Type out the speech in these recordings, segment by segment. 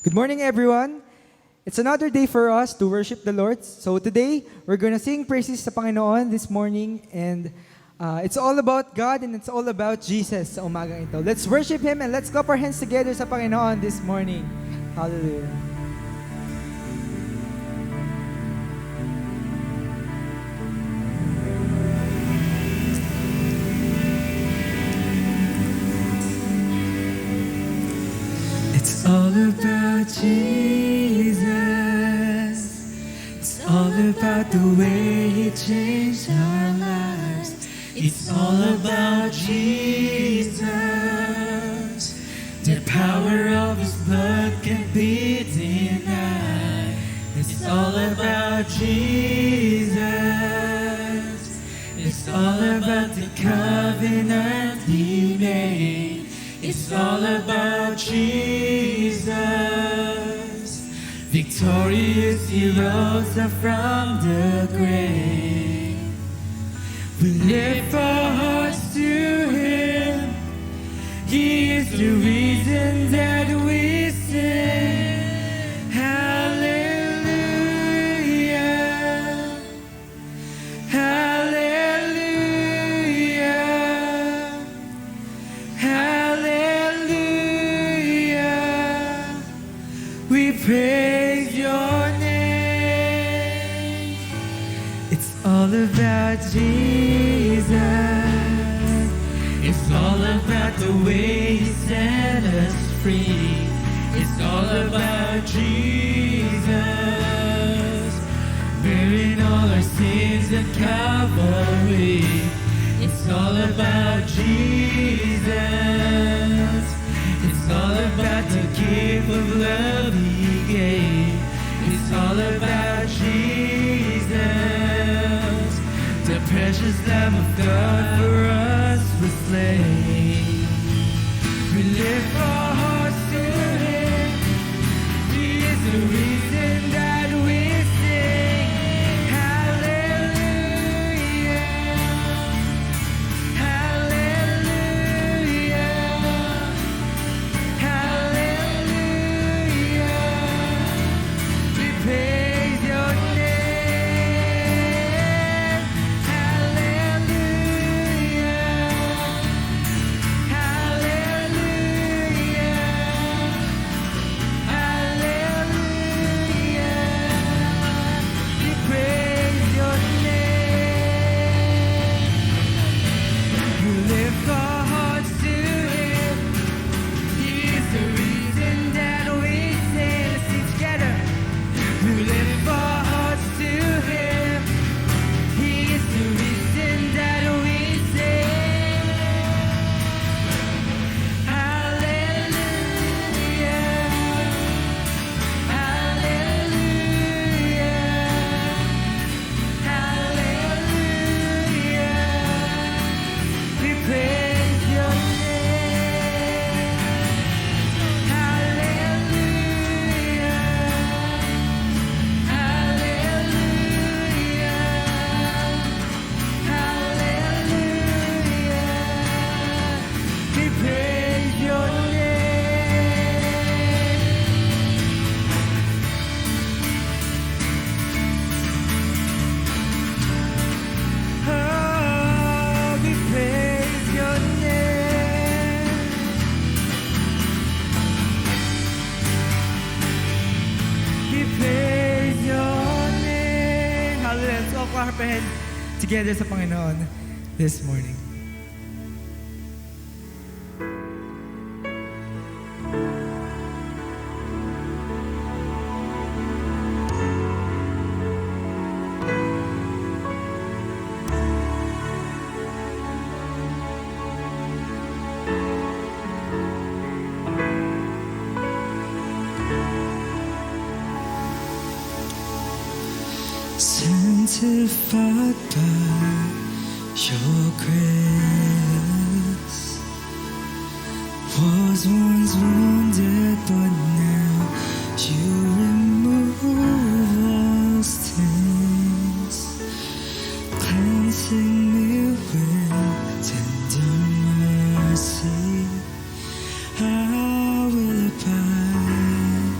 Good morning, everyone. It's another day for us to worship the Lord. So today, we're going to sing praises sa Panginoon this morning. And it's all about God and it's all about Jesus sa umagang ito. Let's worship Him and let's clap our hands together sa Panginoon this morning. Hallelujah. It's all about Jesus. It's all about the way He changed our lives. It's all about Jesus. The power of His blood can be denied. It's all about Jesus. It's all about the covenant He made. It's all about Jesus. Victorious He rose up from the grave. We lift our hearts to Him. He is the reason that we sing. Hallelujah. Hallelujah. Hallelujah. We praise your name. It's all about Jesus. It's all about the way He set us free. It's all about Jesus, bearing all our sins at Calvary. It's all about Jesus. It's all about the gift of love He gave. It's all about Jesus. The precious Lamb of God for us was slain. We lift our hearts to Him. He is the reason that we sing. Hallelujah. Hallelujah. Hallelujah. We praise your name. Hallelujah. Hallelujah. Hallelujah. We praise your name. We lift our hearts to Him. He is the reason that we sing. Let's sing together. We lift our hearts to Him. He is the reason that we sing. Hallelujah. Hallelujah. Hallelujah. We praise your name. Hallelujah. Hallelujah. Hallelujah. We praise your name. Oh, we praise your name. We praise your name. Hallelujah. Let's all clap our hands together sa Panginoon this morning. Sanctified by your grace, was once wounded, but now you remove all stains, cleansing me with tender mercy. I will abide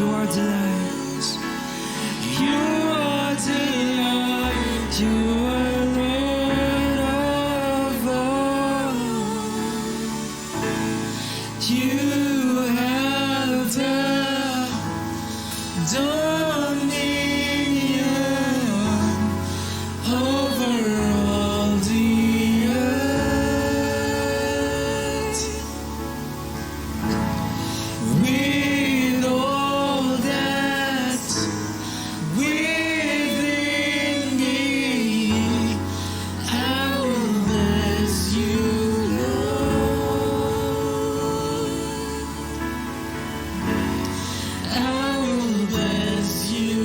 You are delight. You are delight. You are Lord of all. You have the dominion over all the earth. With all that's within me, I will bless you, Lord. I will bless you,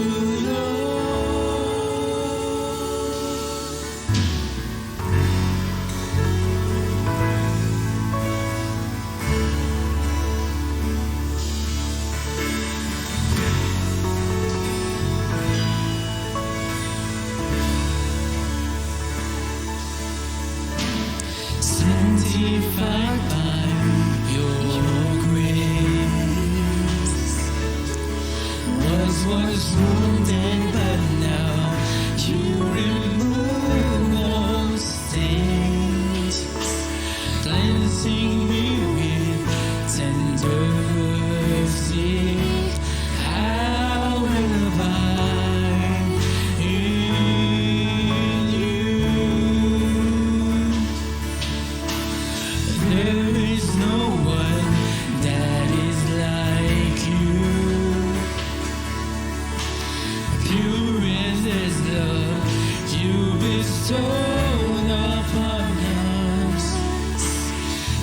sanctified by your grace. Was wounded, but now you remove all stains, cleansing me with tender mercy. I will abide in you. There is no one that is like you. Pure as is love you bestowed upon us.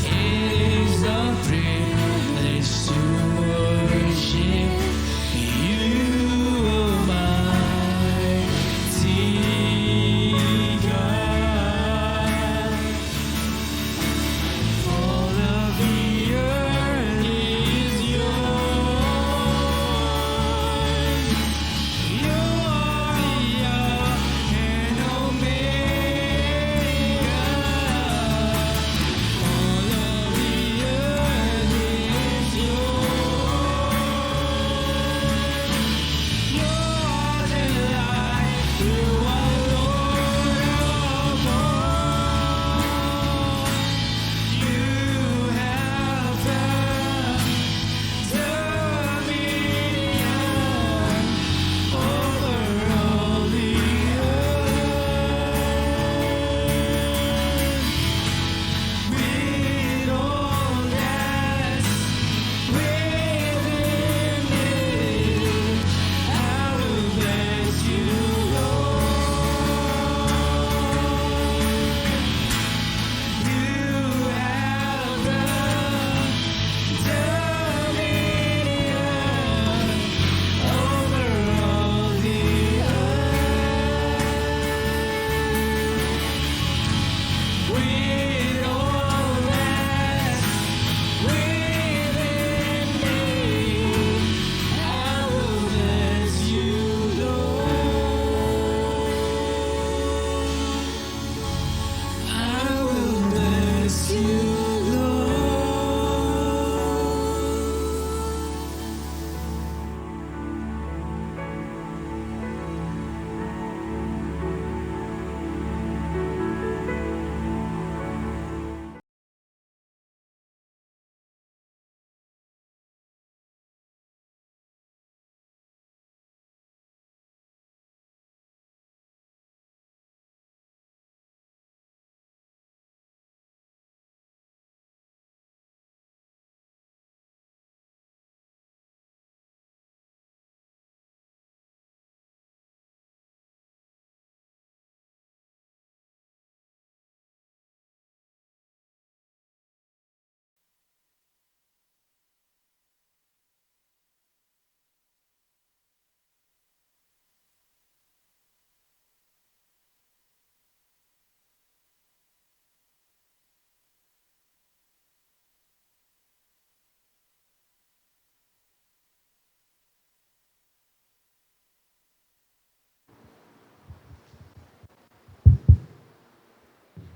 It is a privilege to worship you, Almighty God. All of the earth is yours. You are the Alpha and Omega. All of the earth is yours. You are the light. You are Lord of all. You have the dominion over all the earth. With all that's within me, I will bless you, Lord. You have the dominion over all the earth. With all that's within me, I will bless you, Lord. I will bless you,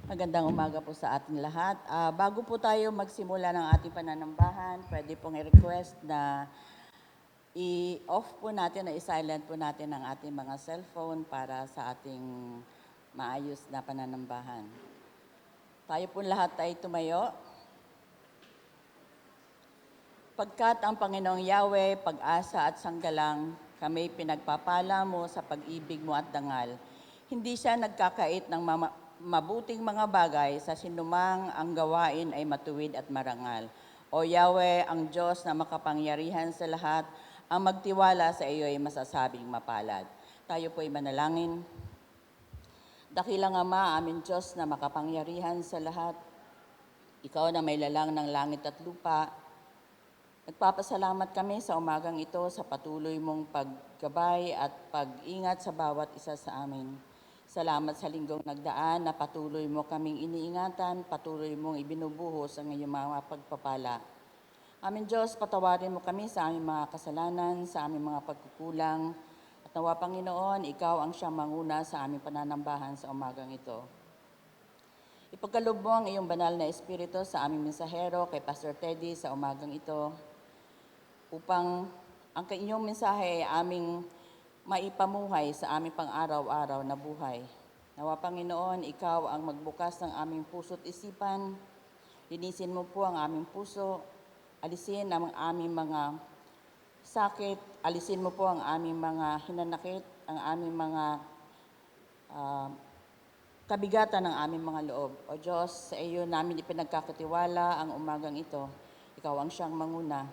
Magandang umaga po sa ating lahat. Bago po tayo magsimula ng ating pananambahan, pwede pong i-request na i-off po natin, i-silent po natin ang ating mga cellphone para sa ating maayos na pananambahan. Tayo po lahat ay tumayo. Pagkat ang Panginoong Yahweh, pag-asa at sanggalang, kami pinagpapala mo sa pag-ibig mo at dangal. Hindi siya nagkakait ng mabuting mga bagay sa sinumang ang gawain ay matuwid at marangal. O Yahweh, ang Diyos na makapangyarihan sa lahat, ang magtiwala sa iyo ay masasabing mapalad. Tayo po ay manalangin. Dakilang Ama, aming Diyos na makapangyarihan sa lahat, ikaw na may lalang ng langit at lupa, nagpapasalamat kami sa umagang ito sa patuloy mong paggabay at pag-ingat sa bawat isa sa amin. Salamat sa linggong nagdaan na patuloy mo kaming iniingatan, patuloy mong ibinubuhos ang iyong mga pagpapala. Aming Diyos, patawarin mo kami sa aming mga kasalanan, sa aming mga pagkukulang. At nawa, Panginoon, ikaw ang siyang manguna sa aming pananambahan sa umagang ito. Ipagkaloob mo ang iyong banal na espiritu sa aming mensahero kay Pastor Teddy sa umagang ito upang ang inyong mensahe ay aming maipamuhay sa aming pang-araw-araw na buhay. Nawa, Panginoon, ikaw ang magbukas ng aming puso't isipan. Linisin mo po ang aming puso. Alisin ang aming mga sakit. Alisin mo po ang aming mga hinanakit, ang aming mga kabigatan ng aming mga loob. O Diyos, sa iyo namin ipinagkakatiwala ang umagang ito. Ikaw ang siyang manguna.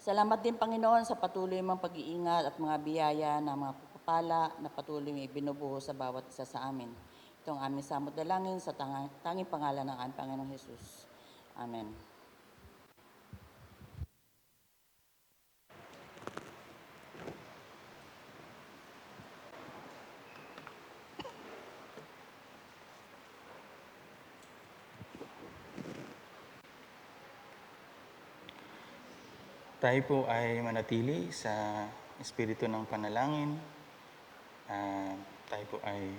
Salamat din, Panginoon, sa patuloy mong pag-iingat at mga biyaya na mga pagpapala na patuloy mong ibinubuho sa bawat isa sa amin. Ito ang aming samot dalangin sa tanging pangalan ng aming Panginoong Jesus. Amen. Tayo po ay manatili sa espiritu ng panalangin. Tayo po ay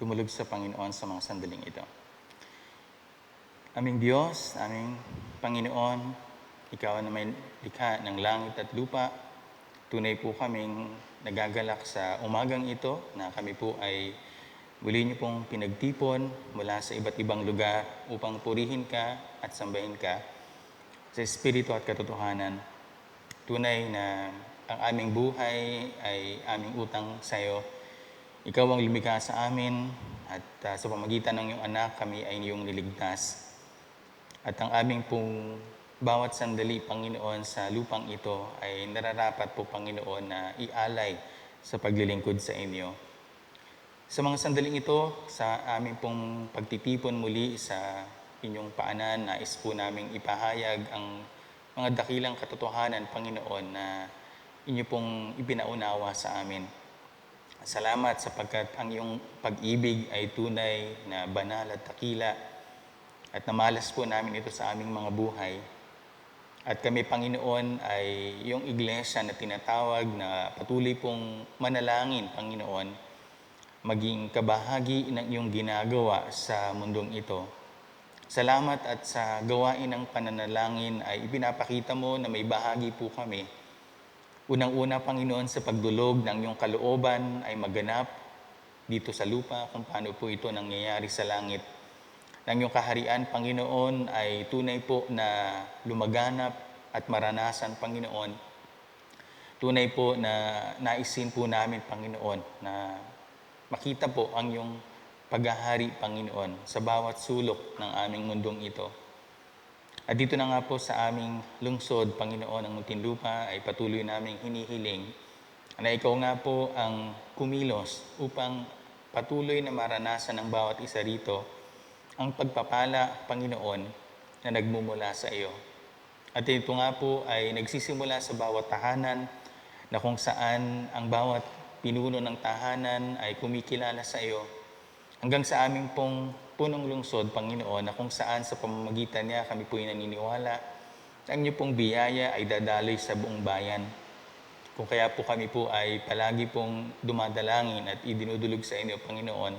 tumulog sa Panginoon sa mga sandaling ito. Aming Diyos, aming Panginoon, ikaw na may likha ng langit at lupa, tunay po kaming nagagalak sa umagang ito na kami po ay muli niyo pong pinagtipon mula sa iba't ibang lugar upang purihin ka at sambahin ka sa espiritu at katotohanan. Tunay na ang aming buhay ay aming utang sa iyo. Ikaw ang lumikha sa amin at sa pamagitan ng iyong anak kami ay iyong niligtas. At ang aming pong bawat sandali, Panginoon, sa lupang ito ay nararapat po, Panginoon, na ialay sa paglilingkod sa inyo. Sa mga sandaling ito, sa aming pong pagtitipon muli sa inyong paanan, nais po naming ipahayag ang mga dakilang katotohanan, Panginoon, na inyo pong ipinaunawa sa amin. Salamat sapagkat ang iyong pag-ibig ay tunay na banal at dakila at namalas po namin ito sa aming mga buhay. At kami, Panginoon, ay iyong iglesia na tinatawag na patuloy pong manalangin, Panginoon, maging kabahagi ng iyong ginagawa sa mundong ito. Salamat at sa gawain ng pananalangin ay ipinapakita mo na may bahagi po kami. Unang-una, Panginoon, sa pagdulog ng iyong kalooban ay maganap dito sa lupa kung paano po ito nangyayari sa langit. Nang iyong kaharian, Panginoon, ay tunay po na lumaganap at maranasan, Panginoon. Tunay po na naisin po namin, Panginoon, na makita po ang iyong paghahari, Panginoon, sa bawat sulok ng aming mundong ito. At dito na nga po sa aming lungsod, Panginoon, ng Muntinlupa ay patuloy naming hinihiling na ikaw nga po ang kumilos upang patuloy na maranasan ng bawat isa rito ang pagpapala, Panginoon, na nagmumula sa iyo. At ito nga po ay nagsisimula sa bawat tahanan na kung saan ang bawat pinuno ng tahanan ay kumikilala sa iyo hanggang sa aming pong punong lungsod, Panginoon, na kung saan sa pamamagitan niya kami po ay naniniwala na ang inyong pong biyaya ay dadaloy sa buong bayan. Kung kaya po kami po ay palagi pong dumadalangin at idinudulog sa inyo, Panginoon,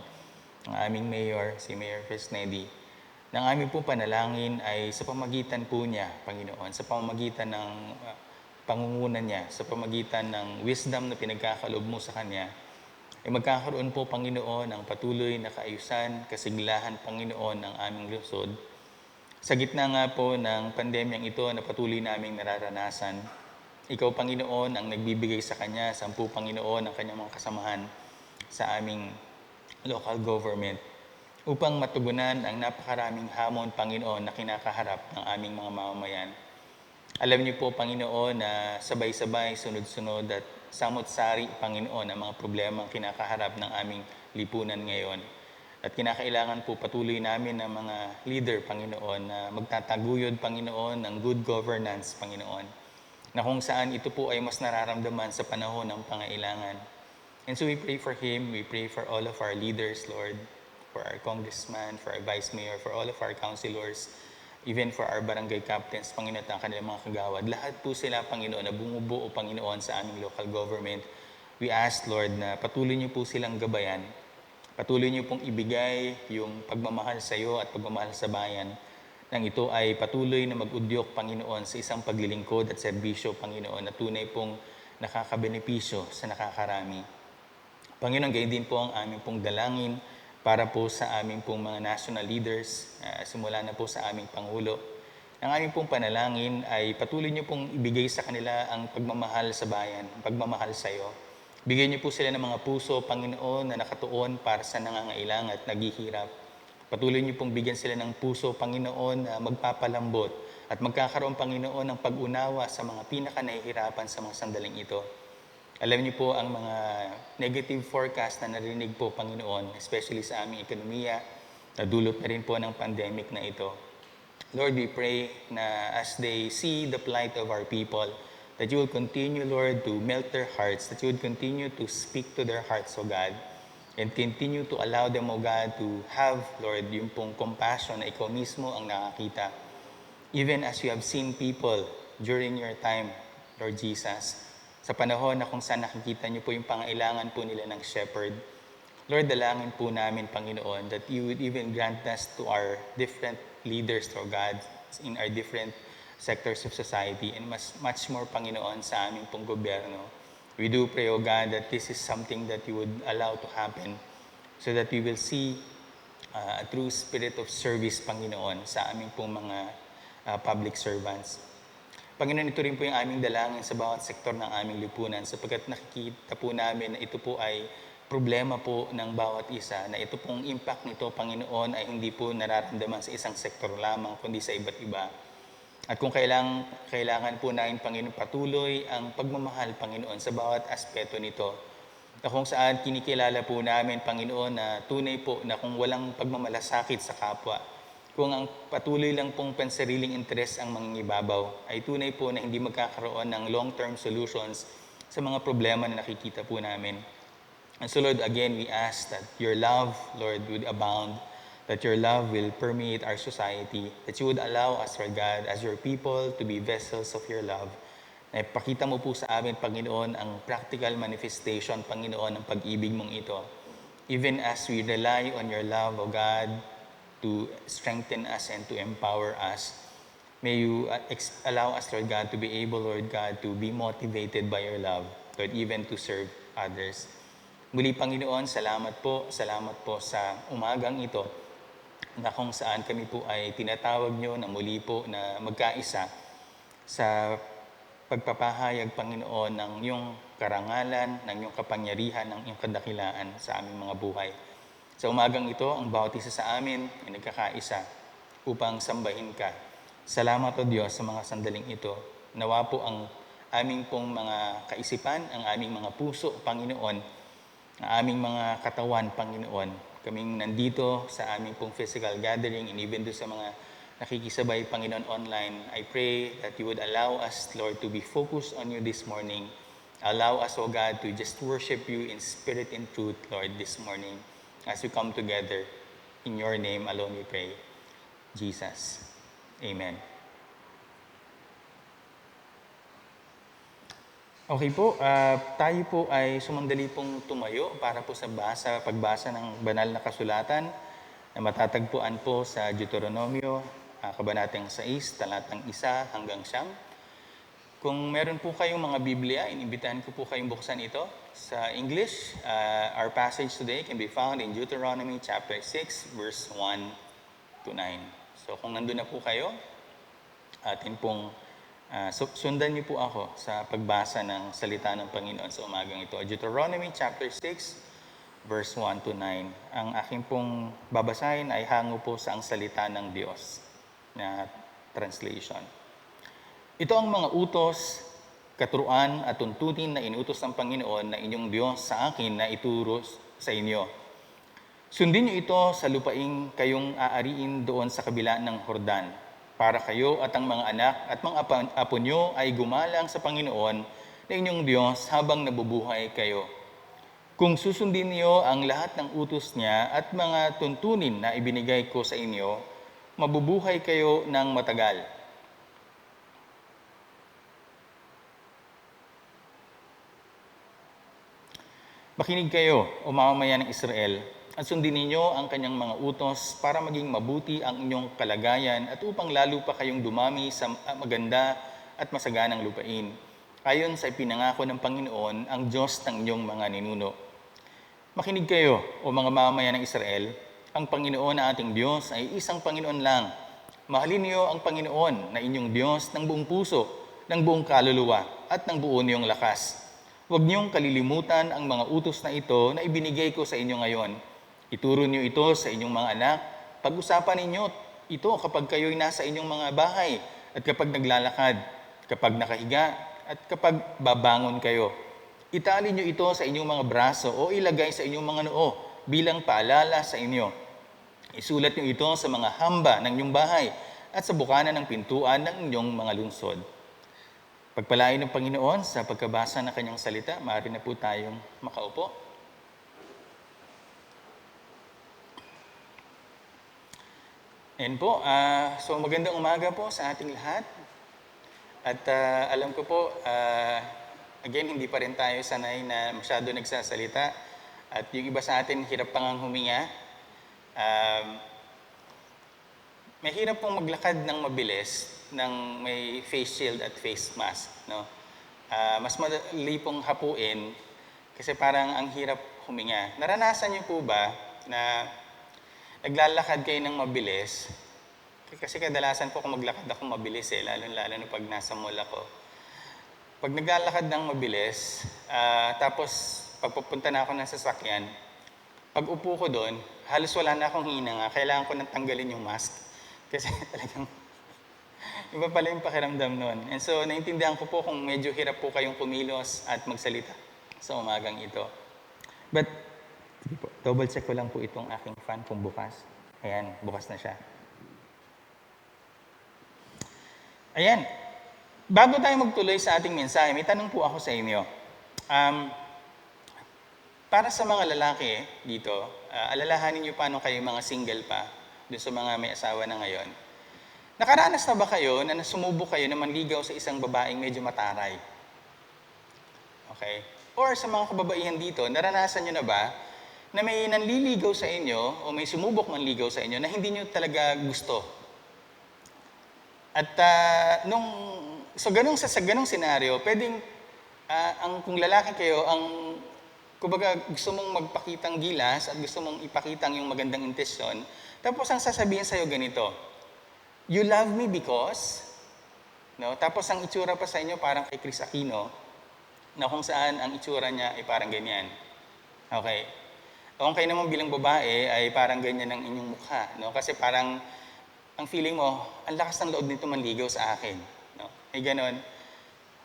ang aming mayor, si Mayor Fresnedi, ng aming pong panalangin ay sa pamamagitan po niya, Panginoon, sa pamamagitan ng pangunguna niya sa pamagitan ng wisdom na pinagkakaloob mo sa Kanya, ay magkakaroon po, Panginoon, ng patuloy na kaayusan, kasiglahan, Panginoon, ng aming lungsod. Sa gitna nga po ng pandemyang ito na patuloy naming nararanasan, Ikaw, Panginoon, ang nagbibigay sa Kanya, 10 Panginoon, ang Kanyang mga kasamahan sa aming local government upang matugunan ang napakaraming hamon, Panginoon, na kinakaharap ng aming mga mamamayan. Alam niyo po, Panginoon, na sabay-sabay, sunod-sunod at samot-sari, Panginoon, ang mga problema ang kinakaharap ng aming lipunan ngayon. At kinakailangan po patuloy namin ng mga leader, Panginoon, na magtataguyod, Panginoon, ng good governance, Panginoon, na kung saan ito po ay mas nararamdaman sa panahon ng pangailangan. And so we pray for him, we pray for all of our leaders, Lord, for our congressman, for our vice mayor, for all of our councilors, even for our barangay captains, Panginoon, at ang kanilang mga kagawad. Lahat po sila, Panginoon, na bumubuo, Panginoon, sa aming local government. We ask, Lord, na patuloy niyo po silang gabayan. Patuloy niyo pong ibigay yung pagmamahal sa iyo at pagmamahal sa bayan, nang ito ay patuloy na mag-udyok, Panginoon, sa isang paglilingkod at serbisyo, Panginoon, na tunay pong nakakabenepisyo sa nakakarami. Panginoon, gayon din po ang aming pong dalangin para po sa aming pong mga national leaders, simula na po sa aming Pangulo. Ang aming pong panalangin ay patuloy niyo pong ibigay sa kanila ang pagmamahal sa bayan, pagmamahal sa iyo. Bigyan niyo po sila ng mga puso, Panginoon, na nakatuon para sa nangangailangan at naghihirap. Patuloy niyo pong bigyan sila ng puso, Panginoon, na magpapalambot at magkakaroon, Panginoon, ng pag-unawa sa mga pinaka-nahihirapan sa mga sandaling ito. Alam niyo po ang mga negative forecast na narinig po, Panginoon, especially sa aming ekonomiya, na dulot na rin po ng pandemic na ito. Lord, we pray na as they see the plight of our people, that you will continue, Lord, to melt their hearts, that you would continue to speak to their hearts, O God, and continue to allow them, O God, to have, Lord, yung pong compassion na ikaw mismo ang nakakita. Even as you have seen people during your time, Lord Jesus, sa panahon na kung saan nakikita niyo po yung pangailangan po nila ng shepherd. Lord, dalangin po namin, Panginoon, that you would even grant us to our different leaders, Lord God, in our different sectors of society, and much more, Panginoon, sa aming pong gobyerno. We do pray, O God, that this is something that you would allow to happen so that we will see a true spirit of service, Panginoon, sa aming pong mga public servants. Panginoon, ito rin po yung aming dalangin sa bawat sektor ng aming lipunan sapagkat nakikita po namin na ito po ay problema po ng bawat isa, na ito pong impact nito, Panginoon, ay hindi po nararamdaman sa isang sektor lamang, kundi sa iba't iba. At kung kailangan po namin, Panginoon, patuloy ang pagmamahal, Panginoon, sa bawat aspeto nito. Na kung saan kinikilala po namin, Panginoon, na tunay po na kung walang pagmamalasakit sa kapwa, kung ang patuloy lang pong pansariling interes ang mangingibabaw, ay tunay po na hindi magkakaroon ng long-term solutions sa mga problema na nakikita po namin. And so, Lord, again, we ask that your love, Lord, would abound, that your love will permeate our society, that you would allow us, Lord God, as your people, to be vessels of your love. Na ipakita mo po sa amin, Panginoon, ang practical manifestation, Panginoon, ng pag-ibig mong ito. Even as we rely on your love, O God, to strengthen us and to empower us, may you allow us, Lord God, to be able, Lord God, to be motivated by your love, Lord, even to serve others. Muli, Panginoon, salamat po sa umagang ito, na kung saan kami po ay tinatawag nyo na muli po na magkaisa sa pagpapahayag, Panginoon, ng iyong karangalan, ng iyong kapangyarihan, ng iyong kadakilaan sa aming mga buhay. Sa umagang ito, ang bawat isa sa amin ay nagkakaisa upang sambahin ka. Salamat, O Diyos, sa mga sandaling ito. Nawa po ang aming pong mga kaisipan, ang aming mga puso, Panginoon, ang aming mga katawan, Panginoon, kaming nandito sa aming pong physical gathering and even do sa mga nakikisabay, Panginoon, online. I pray that you would allow us, Lord, to be focused on you this morning. Allow us, O God, to just worship you in spirit and truth, Lord, this morning as we come together. In your name alone we pray. Jesus. Amen. Okay po, tayo po ay sumandali pong tumayo para po sa pagbasa ng banal na kasulatan na matatagpuan po sa Deuteronomio, kabanatang 6, talatang 1 hanggang 9. Kung meron po kayong mga Biblia, inimbitahan ko po kayong buksan ito. Sa English, our passage today can be found in Deuteronomy chapter 6, verse 1 to 9. So kung nandun na po kayo, atin pong sundan niyo po ako sa pagbasa ng salita ng Panginoon sa umagang ito. Deuteronomy chapter 6, verse 1 to 9. Ang aking pong babasahin ay hango po sa ang salita ng Diyos na translation. Ito ang mga utos, katuruan at tuntunin na inutos ng Panginoon na inyong Diyos sa akin na ituro sa inyo. Sundin niyo ito sa lupaing kayong aariin doon sa kabila ng Hordan, para kayo at ang mga anak at mga apo nyo ay gumalang sa Panginoon na inyong Diyos habang nabubuhay kayo. Kung susundin niyo ang lahat ng utos niya at mga tuntunin na ibinigay ko sa inyo, mabubuhay kayo ng matagal. Makinig kayo, o mamamayan ng Israel, at sundin ninyo ang kanyang mga utos para maging mabuti ang inyong kalagayan at upang lalo pa kayong dumami sa maganda at masaganang lupain. Ayon sa ipinangako ng Panginoon, ang Diyos ng inyong mga ninuno. Makinig kayo, o mga mamamayan ng Israel, ang Panginoon na ating Diyos ay isang Panginoon lang. Mahalin niyo ang Panginoon na inyong Diyos ng buong puso, ng buong kaluluwa, at ng buo niyong lakas. Huwag niyong kalilimutan ang mga utos na ito na ibinigay ko sa inyo ngayon. Ituro niyo ito sa inyong mga anak. Pag-usapan ninyo ito kapag kayo'y nasa inyong mga bahay at kapag naglalakad, kapag nakahiga at kapag babangon kayo. Itali niyo ito sa inyong mga braso o ilagay sa inyong mga noo bilang paalala sa inyo. Isulat niyo ito sa mga hamba ng inyong bahay at sa bukana ng pintuan ng inyong mga lungsod. Pagpalain ng Panginoon sa pagkabasa ng kanyang salita, maaari na po tayong makaupo. Ayan po, so magandang umaga po sa ating lahat. At alam ko po, again, hindi pa rin tayo sanay na masyado nagsasalita. At yung iba sa atin, hirap pang huminga. Mahirap pong maglakad ng mabilis ng may face shield at face mask, no? Mas madali pong hapuin kasi parang ang hirap huminga. Naranasan niyo po ba na naglalakad kayo ng mabilis? Kasi kadalasan po kung maglakad ako mabilis lalo na pag nasa mall ako. Pag naglalakad ng mabilis, tapos pagpupunta na ako ng sasakyan, pag upo ko doon, halos wala na akong hinanga, kailangan ko nang tanggalin yung mask. Kasi talagang iba pala yung pakiramdam nun. And so, naintindihan ko po kung medyo hirap po kayong kumilos at magsalita sa umagang ito. But, double check ko lang po itong aking fan kung bukas. Ayan, bukas na siya. Ayan, bago tayo magtuloy sa ating mensahe, may tanong po ako sa inyo. Para sa mga lalaki dito, alalahanin niyo paano kayo mga single pa, dun sa mga may asawa na ngayon. Nakaranas na ba kayo na nasumubok kayo na manligaw sa isang babaeng medyo mataray? Okay? Or sa mga kababaihan dito, naranasan nyo na ba na may nanliligaw sa inyo o may sumubok manligaw sa inyo na hindi nyo talaga gusto? At sa ganong senaryo, pwedeng kung lalaki kayo, kumbaga gusto mong magpakitang gilas at gusto mong ipakitang yung magandang intensyon, tapos ang sasabihin sa'yo ganito, "You love me because," no? Tapos ang itsura pa sa inyo parang kay Chris Aquino, na kung saan ang itsura niya ay parang ganyan. Okay. Kung kayo naman bilang babae ay parang ganyan ang inyong mukha, no? Kasi parang ang feeling mo, ang lakas ng loob nito manligaw sa akin, no? Ay ganon.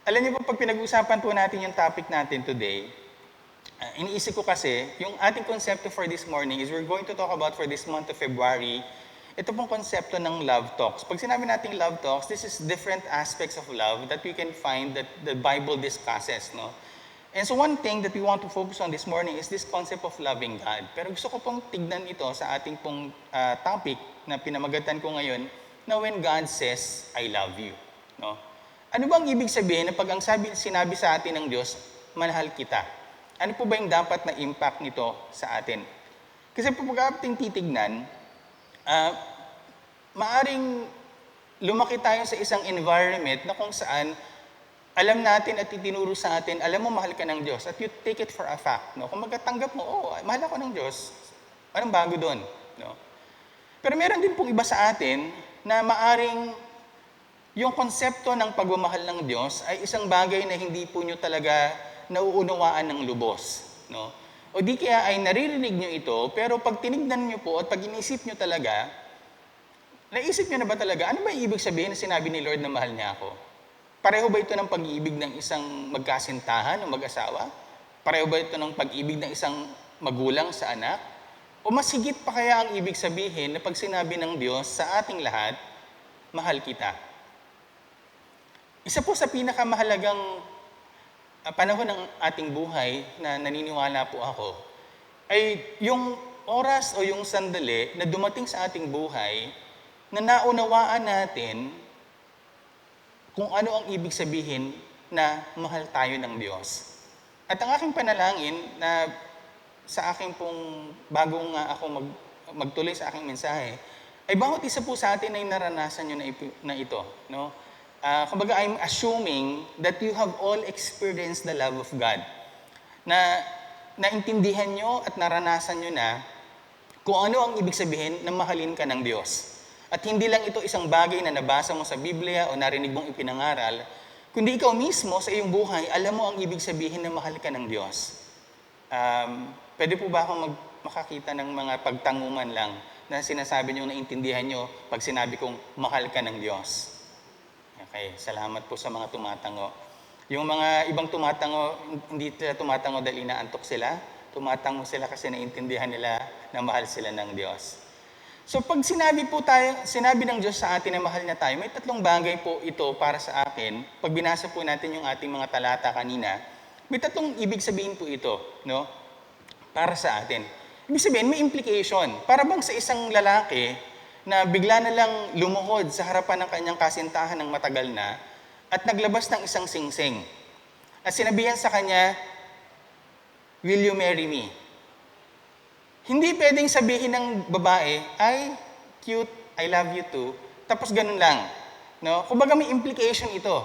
Alam niyo po, pag pinag-usapan po natin yung topic natin today, iniisip ko kasi, yung ating konsepto for this morning is we're going to talk about for this month of February, ito pong konsepto ng love talks. Pag sinabi natin love talks, this is different aspects of love that we can find that the Bible discusses, no? And so one thing that we want to focus on this morning is this concept of loving God. Pero gusto ko pong tignan ito sa ating pong topic na pinamagatan ko ngayon, na when God says, I love you, no? Ano bang ibig sabihin na pag ang sinabi sa atin ng Diyos, mahal kita? Ano po ba yung dapat na impact nito sa atin? Kasi pag ating titignan, maaring lumaki tayo sa isang environment na kung saan alam natin at itinuro sa atin, alam mo, mahal ka ng Diyos, at you take it for a fact. No? Kung magkatanggap mo, mahal ako ng Diyos, anong bago doon? No? Pero meron din pong iba sa atin na maaring yung konsepto ng pagmamahal ng Diyos ay isang bagay na hindi po nyo talaga nauunawaan ng lubos. No? O di kaya ay naririnig nyo ito, pero pag tinignan nyo po at pag inisip nyo talaga, naisip nyo na ba talaga, ano ba ibig sabihin na sinabi ni Lord na mahal niya ako? Pareho ba ito ng pag-ibig ng isang magkasintahan o mag-asawa? Pareho ba ito ng pag-ibig ng isang magulang sa anak? O mas higit pa kaya ang ibig sabihin na pag sinabi ng Diyos sa ating lahat, mahal kita? Isa po sa pinakamahalagang panahon ng ating buhay na naniniwala po ako ay yung oras o yung sandali na dumating sa ating buhay na naunawaan natin kung ano ang ibig sabihin na mahal tayo ng Diyos. At ang aking panalangin na sa aking pong bagong ako magtuloy sa aking mensahe ay bawat isa po sa atin ay naranasan nyo na ito. No? Kumbaga, I'm assuming that you have all experienced the love of God. Na naintindihan nyo at naranasan nyo na kung ano ang ibig sabihin na mahalin ka ng Diyos. At hindi lang ito isang bagay na nabasa mo sa Biblia o narinig mong ipinangaral, kundi ikaw mismo sa iyong buhay, alam mo ang ibig sabihin na mahal ka ng Diyos. Pwede po ba akong makakita ng mga pagtanguman lang na sinasabi nyo, naintindihan nyo pag sinabi kong mahal ka ng Diyos? Okay, salamat po sa mga tumatango. Yung mga ibang tumatango, hindi sila tumatango dahil inaantok sila. Tumatango sila kasi naintindihan nila na mahal sila ng Diyos. So pag sinabi ng Diyos sa atin na mahal niya tayo, may tatlong bagay po ito para sa akin. Pag binasa po natin yung ating mga talata kanina, may tatlong ibig sabihin po ito, no? Para sa atin. Ibig sabihin, may implication. Para bang sa isang lalaki na bigla na lang lumuhod sa harapan ng kanyang kasintahan ng matagal na at naglabas ng isang singsing. At sinabihan sa kanya, "Will you marry me?" Hindi pwedeng sabihin ng babae, "Ay, cute, I love you too." Tapos ganun lang. No? Kumbaga may implication ito.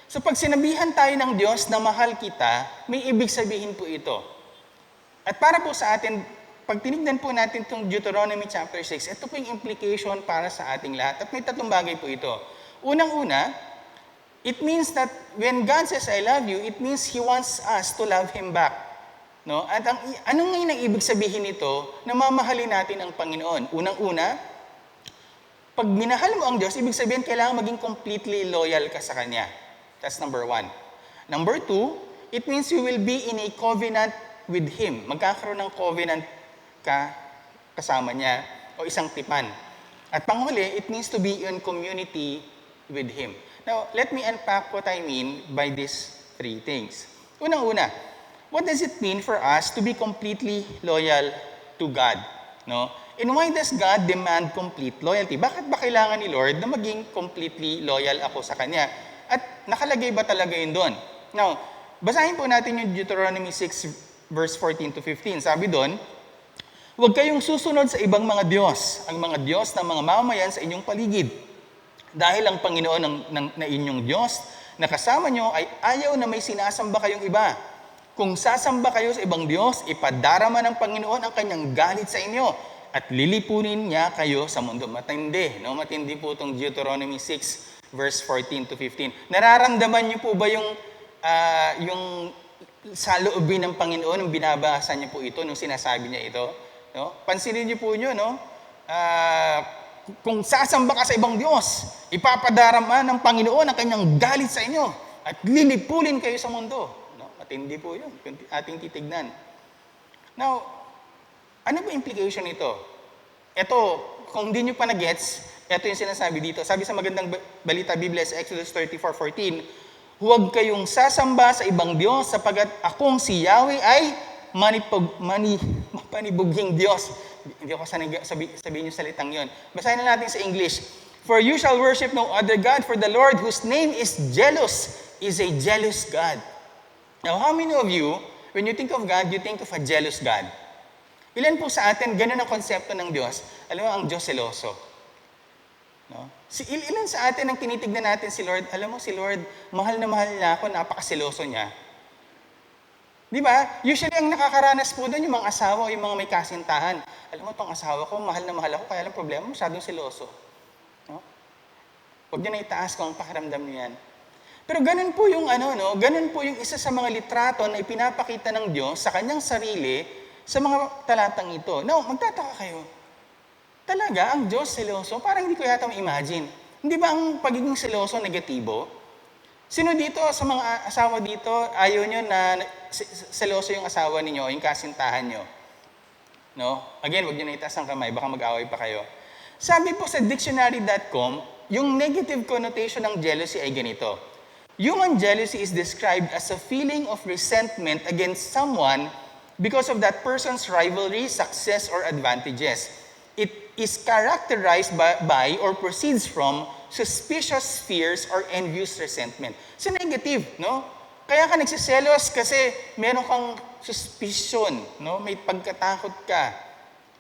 So pag sinabihan tayo ng Diyos na mahal kita, may ibig sabihin po ito. At para po sa atin, pag tinignan po natin itong Deuteronomy chapter 6, ito po yung implication para sa ating lahat. At may tatlong bagay po ito. Unang-una, it means that when God says, "I love you," it means He wants us to love Him back. No? At ano ngayon ang ibig sabihin nito na mamahalin natin ang Panginoon? Unang-una, pag minahal mo ang Diyos, ibig sabihin kailangan maging completely loyal ka sa Kanya. That's number 1. Number 2, it means you will be in a covenant with Him. Magkakaroon ng covenant ka kasama niya o isang tipan. At panghuli, it means to be in community with Him. Now, let me unpack what I mean by these three things. Unang-una, what does it mean for us to be completely loyal to God? No? And why does God demand complete loyalty? Bakit ba kailangan ni Lord na maging completely loyal ako sa Kanya? At nakalagay ba talaga yun doon? Now, basahin po natin yung Deuteronomy 6 verse 14 to 15. Sabi doon, "Huwag kayong susunod sa ibang mga Diyos, ang mga Diyos ng mga mamamayan sa inyong paligid. Dahil ang Panginoon na inyong Diyos na kasama nyo ay ayaw na may sinasamba kayong iba. Kung sasamba kayo sa ibang Diyos, ipadarama ng Panginoon ang kanyang galit sa inyo at lilipunin niya kayo sa mundo." Matindi, no? Matindi po itong Deuteronomy 6 verse 14 to 15. Nararamdaman niyo po ba yung saloobin ng Panginoon nung binabasa niyo po ito, nung sinasabi niya ito? No? Pansinin niyo po nyo, no? Kung sasamba ka sa ibang Diyos, ipapadarama ng Panginoon ang kanyang galit sa inyo at lilipulin kayo sa mundo. No? Matindi po yun, ating titignan. Now, ano ba implication nito? Ito, kung hindi nyo pa na-gets, ito yung sinasabi dito. Sabi sa magandang balita Biblia sa Exodus 34:14, "Huwag kayong sasamba sa ibang Diyos sapagat akong si Yahweh ay panibuging Diyos." Hindi ako sabihin yung salitang yon. Basahin na natin sa English. "For you shall worship no other God, for the Lord whose name is jealous is a jealous God." Now, how many of you, when you think of God, you think of a jealous God? Ilan po sa atin, ganun ang konsepto ng Diyos? Alam mo, ang Diyos seloso. No? Ilan sa atin ang tinitignan natin si Lord, alam mo si Lord, mahal na mahal niya ako, napakasiloso niya. Di ba? Usually ang nakakaranas po doon yung mga asawa o yung mga may kasintahan. Alam mo, tong asawa ko, mahal na mahal ako, kaya lang problema, masyadong siloso. No? Huwag niyo na itaas kung ang pakiramdam niyo yan. Pero ganun po yung ganun po yung isa sa mga litrato na ipinapakita ng Diyos sa kanyang sarili sa mga talatang ito. Now, magtataka kayo. Talaga, ang Diyos seloso, parang hindi ko yata ma-imagine. Hindi ba ang pagiging seloso negatibo? Sino dito, sa mga asawa dito, ayaw nyo na seloso yung asawa ninyo, yung kasintahan nyo? No? Again, huwag nyo na itaas ang kamay, baka mag-away pa kayo. Sabi po sa dictionary.com, yung negative connotation ng jealousy ay ganito. Human jealousy is described as a feeling of resentment against someone because of that person's rivalry, success, or advantages. It is characterized by or proceeds from suspicious fears or envious resentment. So negative, no? Kaya ka nagsiselos kasi meron kang suspicion, no? May pagkatakot ka.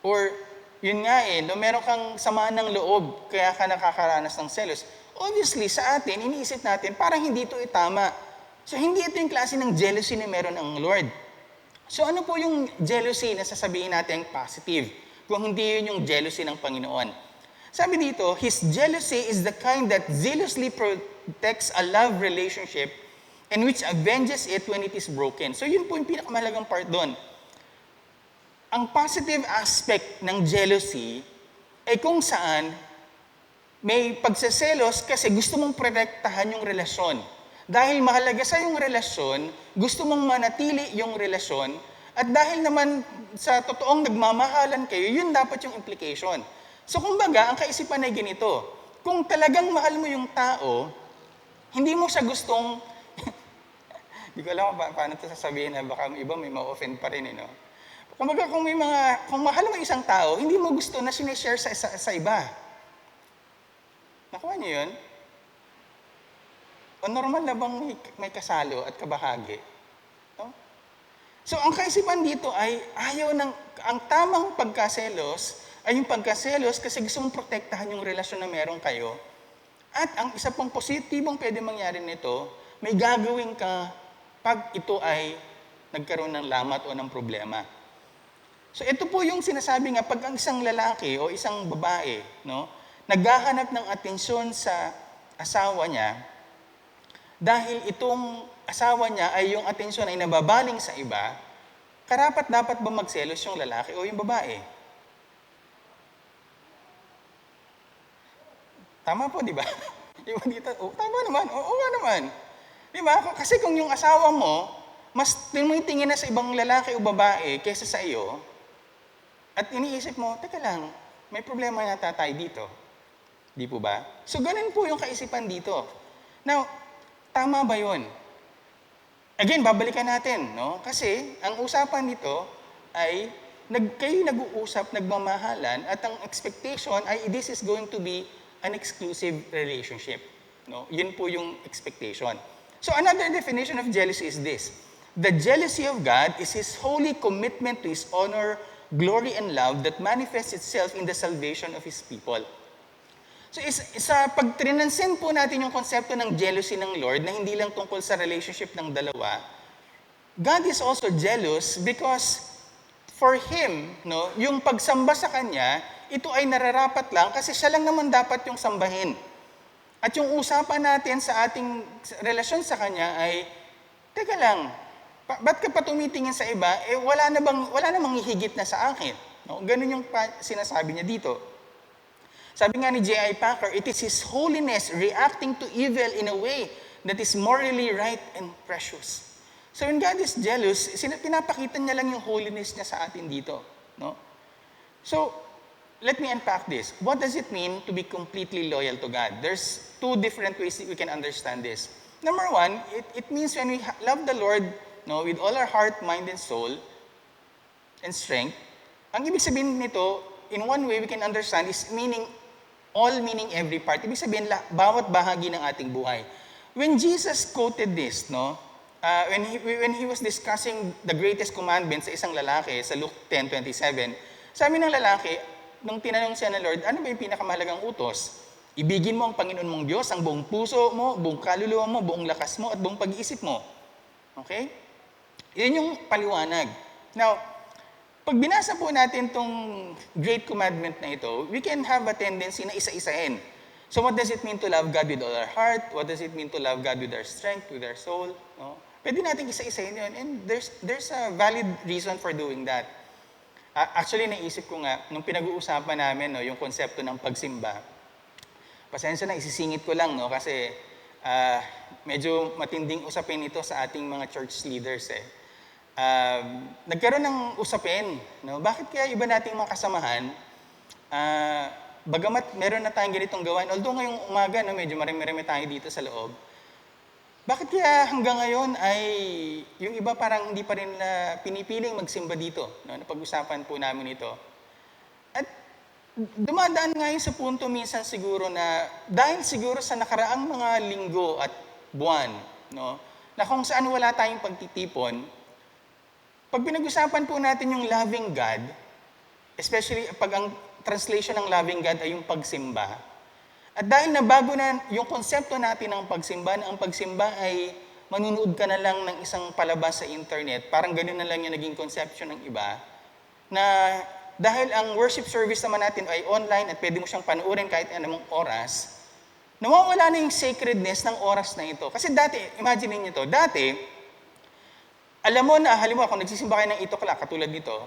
Or yun nga no? Meron kang sama ng loob kaya ka nakakaranas ng selos. Obviously, sa atin, iniisip natin, parang hindi ito itama. So hindi ito yung klase ng jealousy na meron ang Lord. So ano po yung jealousy na sasabihin natin positive? Kung hindi yun yung jealousy ng Panginoon. Sabi dito, His jealousy is the kind that zealously protects a love relationship and which avenges it when it is broken. So yun po yung pinakamahalagang part doon. Ang positive aspect ng jealousy ay kung saan may pagseselos kasi gusto mong protektahan yung relasyon. Dahil mahalaga sa yung relasyon, gusto mong manatili yung relasyon, at dahil naman sa totoong nagmamahalan kayo, yun dapat yung implication. So kumbaga, ang kaisipan ay ganito. Kung talagang mahal mo yung tao, hindi mo siya gustong, hindi ko alam paano ito sasabihin na baka iba may ma-offend pa rin. No? Kumbaga, kung mahal mo isang tao, hindi mo gusto na sinishare sa iba. Nakuha niyo yun? O normal na bang may kasalo at kabahagi? No? So, ang kaisipan dito ay ang tamang pagkaselos ay yung pagkaselos kasi gusto mong protektahan yung relasyon na meron kayo. At ang isa pang positibong pwede mangyari nito, may gagawin ka pag ito ay nagkaroon ng lamat o ng problema. So, ito po yung sinasabi nga, pag ang isang lalaki o isang babae, no, naghahanap ng atensyon sa asawa niya, dahil itong asawa niya ay yung atensyon ay nababaling sa iba, karapat-dapat ba magselos yung lalaki o yung babae? Tama po, di ba? Yung dito, tama naman, oo nga naman. Di ba? Kasi kung yung asawa mo, mas tingin na sa ibang lalaki o babae kaysa sa iyo, at iniisip mo, teka lang, may problema yata tayo dito. Di po ba? So, ganun po yung kaisipan dito. Now, tama ba yun? Again, babalikan natin, no? Kasi, ang usapan dito ay, kayo nag-uusap, nagmamahalan, at ang expectation ay, this is going to be an exclusive relationship. No? Yun po yung expectation. So, another definition of jealousy is this. The jealousy of God is His holy commitment to His honor, glory, and love that manifests itself in the salvation of His people. So, sa pag-trinansin po natin yung konsepto ng jealousy ng Lord na hindi lang tungkol sa relationship ng dalawa, God is also jealous because for Him, no, yung pagsamba sa Kanya, ito ay nararapat lang kasi siya lang naman dapat yung sambahin. At yung usapan natin sa ating relasyon sa Kanya ay, teka lang, ba't ka pa tumitingin sa iba? Wala namang hihigit na sa akin. No? Ganun yung sinasabi niya dito. Sabi nga ni J.I. Packer, it is His holiness reacting to evil in a way that is morally right and precious. So when God is jealous, pinapakita niya lang yung holiness niya sa atin dito. No? So, let me unpack this. What does it mean to be completely loyal to God? There's two different ways that we can understand this. Number one, it means when we love the Lord, no, with all our heart, mind, and soul, and strength, ang ibig sabihin nito, in one way we can understand is meaning every part. Ibig sabihin, bawat bahagi ng ating buhay. When Jesus quoted this, no, when he was discussing the greatest commandment sa isang lalaki, sa Luke 10:27, sabi ng lalaki, nung tinanong siya ng Lord, ano ba yung pinakamahalagang utos? Ibigin mo ang Panginoon mong Diyos, ang buong puso mo, buong kaluluwa mo, buong lakas mo, at buong pag-iisip mo. Okay? Yan yung paliwanag. Now, pag binasa po natin itong great commandment na ito, we can have a tendency na isa-isahin. So what does it mean to love God with all our heart? What does it mean to love God with our strength, with our soul? No? Pwede natin isa-isahin yun. And there's a valid reason for doing that. Actually, naisip ko nga, nung pinag-uusapan namin yung konsepto ng pagsimba, pasensya na, isisingit ko lang, no? Kasi medyo matinding usapin ito sa ating mga church leaders. Nagkaroon ng usapin, no? Bakit kaya iba nating mga kasamahan, bagamat meron na tayong ganitong gawain, although ngayong umaga, no, medyo marami-rami tayo dito sa loob, bakit kaya hanggang ngayon ay yung iba parang hindi pa rin na pinipiling magsimba dito? No? Napag-usapan po namin ito. At dumadaan nga yun sa punto minsan siguro na dahil siguro sa nakaraang mga linggo at buwan, no, na kung saan wala tayong pagtitipon, pag pinag-usapan po natin yung loving God, especially pag ang translation ng loving God ay yung pagsimba, at dahil nabago na yung konsepto natin ng pagsimba, na ang pagsimba ay manunood ka na lang ng isang palabas sa internet, parang ganun na lang yung naging conception ng iba, na dahil ang worship service naman natin ay online at pwede mo siyang panuorin kahit anong oras, nawawala na yung sacredness ng oras na ito. Kasi dati, imagine niyo to, dati, alam mo na, halimbawa, kung nagsisimba kayo ng 8 o'clock, katulad dito,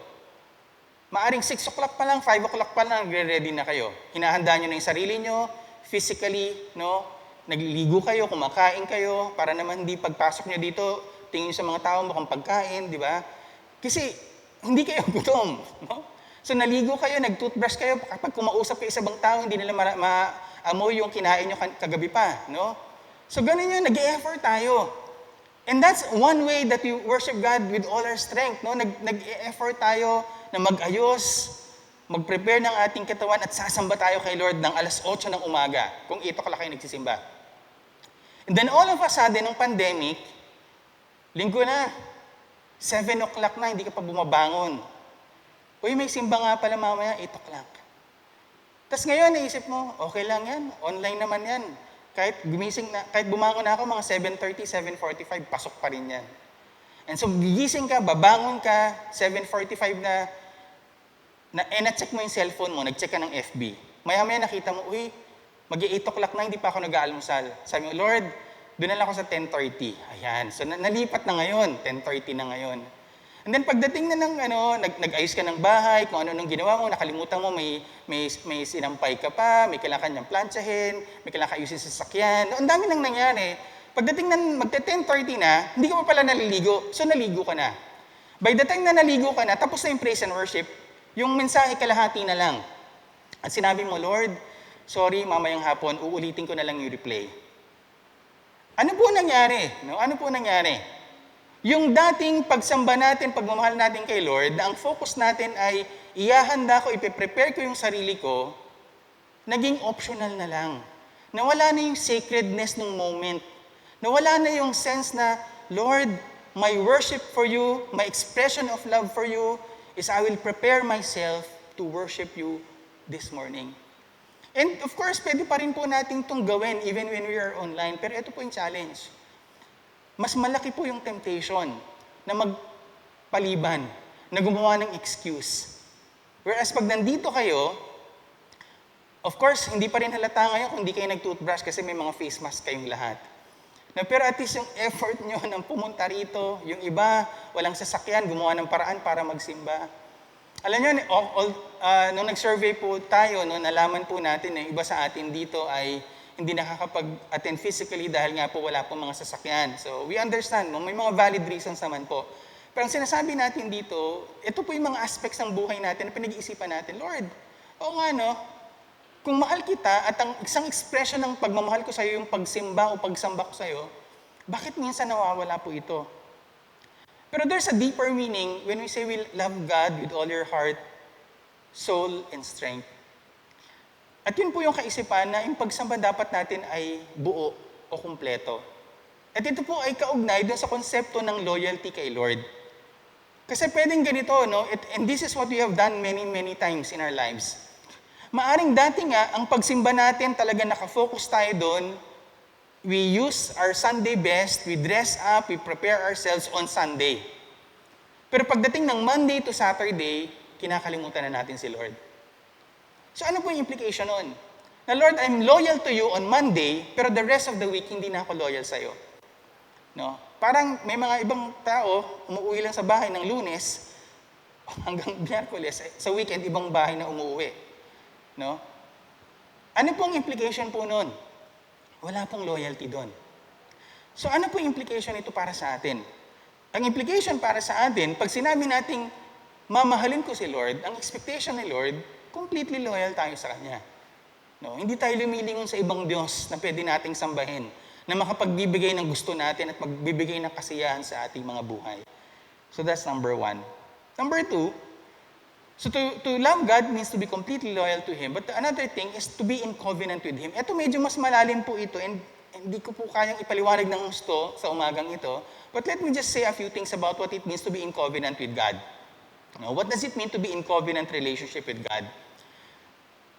maaring 6 o'clock pa lang, 5 o'clock pa lang, nagre-ready na kayo. Hinahanda nyo na yung sarili nyo, physically, no? Nagliligo kayo, kumakain kayo, para naman hindi pagpasok nyo dito, tingin sa mga tao mukhang pagkain, di ba? Kasi hindi kayo gutom, no? So naligo kayo, nag-toothbrush kayo, kapag kumausap kayo sa ibang tao, hindi nila maamoy yung kinain nyo kagabi pa, no? So ganun yun, nag-e-effort tayo. And that's one way that we worship God with all our strength, no? Nag-e-effort tayo na mag-ayos, mag-prepare ng ating katawan at sasamba tayo kay Lord ng alas 8 ng umaga, kung 8 o'clock kayo nagsisimba. And then all of a sudden, nung pandemic, linggo na, 7 o'clock na, hindi ka pa bumabangon. Uy, may simba nga pala mamaya, 8 o'clock. Tapos ngayon, naisip mo, okay lang yan, online naman yan. Kahit bumangon na ako, mga 7:30, 7:45, pasok pa rin yan. And so, gigising ka, babangon ka, 7:45 na-check mo yung cellphone mo, nag-check ka ng FB. Maya-maya nakita mo, uy, mag-8 o'clock na, hindi pa ako nag-aalmusal. Sabi mo, Lord, doon na lang ako sa 10:30. Ayan, so nalipat na ngayon, 10:30 na ngayon. And then pagdating na ng, nag-ayos ka ng bahay, kung ano-anong ginawa mo, nakalimutan mo, may sinampay ka pa, may kailangan niyang plantsahin, may kailangan ayusin sa sasakyan. Ang dami nang nangyari. Pagdating na magte-10:30 na, hindi ka pa pala naliligo, so naligo ka na. By the time na naligo ka na, tapos na yung praise and worship, yung mensahe kalahati na lang. At sinabi mo, Lord, sorry, mamayang hapon, uulitin ko na lang yung replay. Ano po nangyari? No? Ano po nangyari? Yung dating pagsamba natin, pagmamahal natin kay Lord, na ang focus natin ay ihahanda ko, ipe-prepare ko yung sarili ko, naging optional na lang. Nawala na yung sacredness ng moment. Nawala na yung sense na, Lord, my worship for you, my expression of love for you, is I will prepare myself to worship you this morning. And of course, pwede pa rin po natin itong gawin even when we are online. Pero ito po yung challenge. Mas malaki po yung temptation na magpaliban, na gumawa ng excuse. Whereas pag nandito kayo, of course, hindi pa rin halata ngayon kung hindi kayo nag-toothbrush kasi may mga face mask kayong lahat. Pero at least yung effort nyo nang pumunta rito, yung iba, walang sasakyan, gumawa ng paraan para magsimba. Alam nyo, nung nag-survey po tayo, nalaman po natin na iba sa atin dito ay hindi nakakapag-attend physically dahil nga po wala po mga sasakyan. So we understand, may mga valid reasons naman po. Pero ang sinasabi natin dito, ito po yung mga aspects ng buhay natin na pinag-iisipan natin. Lord, oo nga kung mahal kita at ang isang expression ng pagmamahal ko sa iyo yung pagsimba o pagsamba ko sa iyo, bakit minsan nawawala po ito? Pero there's a deeper meaning when we say we love God with all your heart, soul, and strength. At yun po yung kaisipan na yung pagsamba dapat natin ay buo o kumpleto. At ito po ay kaugnay dun sa konsepto ng loyalty kay Lord. Kasi pwedeng ganito, and this is what we have done many, many times in our lives. Maaring dati nga, ang pagsimba natin talaga nakafocus tayo doon. We use our Sunday best, we dress up, we prepare ourselves on Sunday. Pero pagdating ng Monday to Saturday, kinakalimutan na natin si Lord. So ano po yung implication nun? Na Lord, I'm loyal to you on Monday, pero the rest of the week, hindi na ako loyal sa'yo. No? Parang may mga ibang tao, umuwi lang sa bahay ng Lunes, hanggang Miyerkules, sa weekend, ibang bahay na umuwi. No? Ano pong implication po nun? Wala pong loyalty doon. So ano po yung implication nito para sa atin? Ang implication para sa atin, pag sinabi nating mamahalin ko si Lord, ang expectation ni Lord, completely loyal tayo sa Kanya. No? Hindi tayo lumilingon sa ibang Diyos na pwede nating sambahin, na makapagbibigay ng gusto natin at magbibigay ng kasiyahan sa ating mga buhay. So that's number 1. Number 2, so to love God means to be completely loyal to Him. But another thing is to be in covenant with Him. Ito medyo mas malalim po ito and hindi ko po kayang ipaliwanag ng gusto sa umagang ito. But let me just say a few things about what it means to be in covenant with God. Now, what does it mean to be in covenant relationship with God?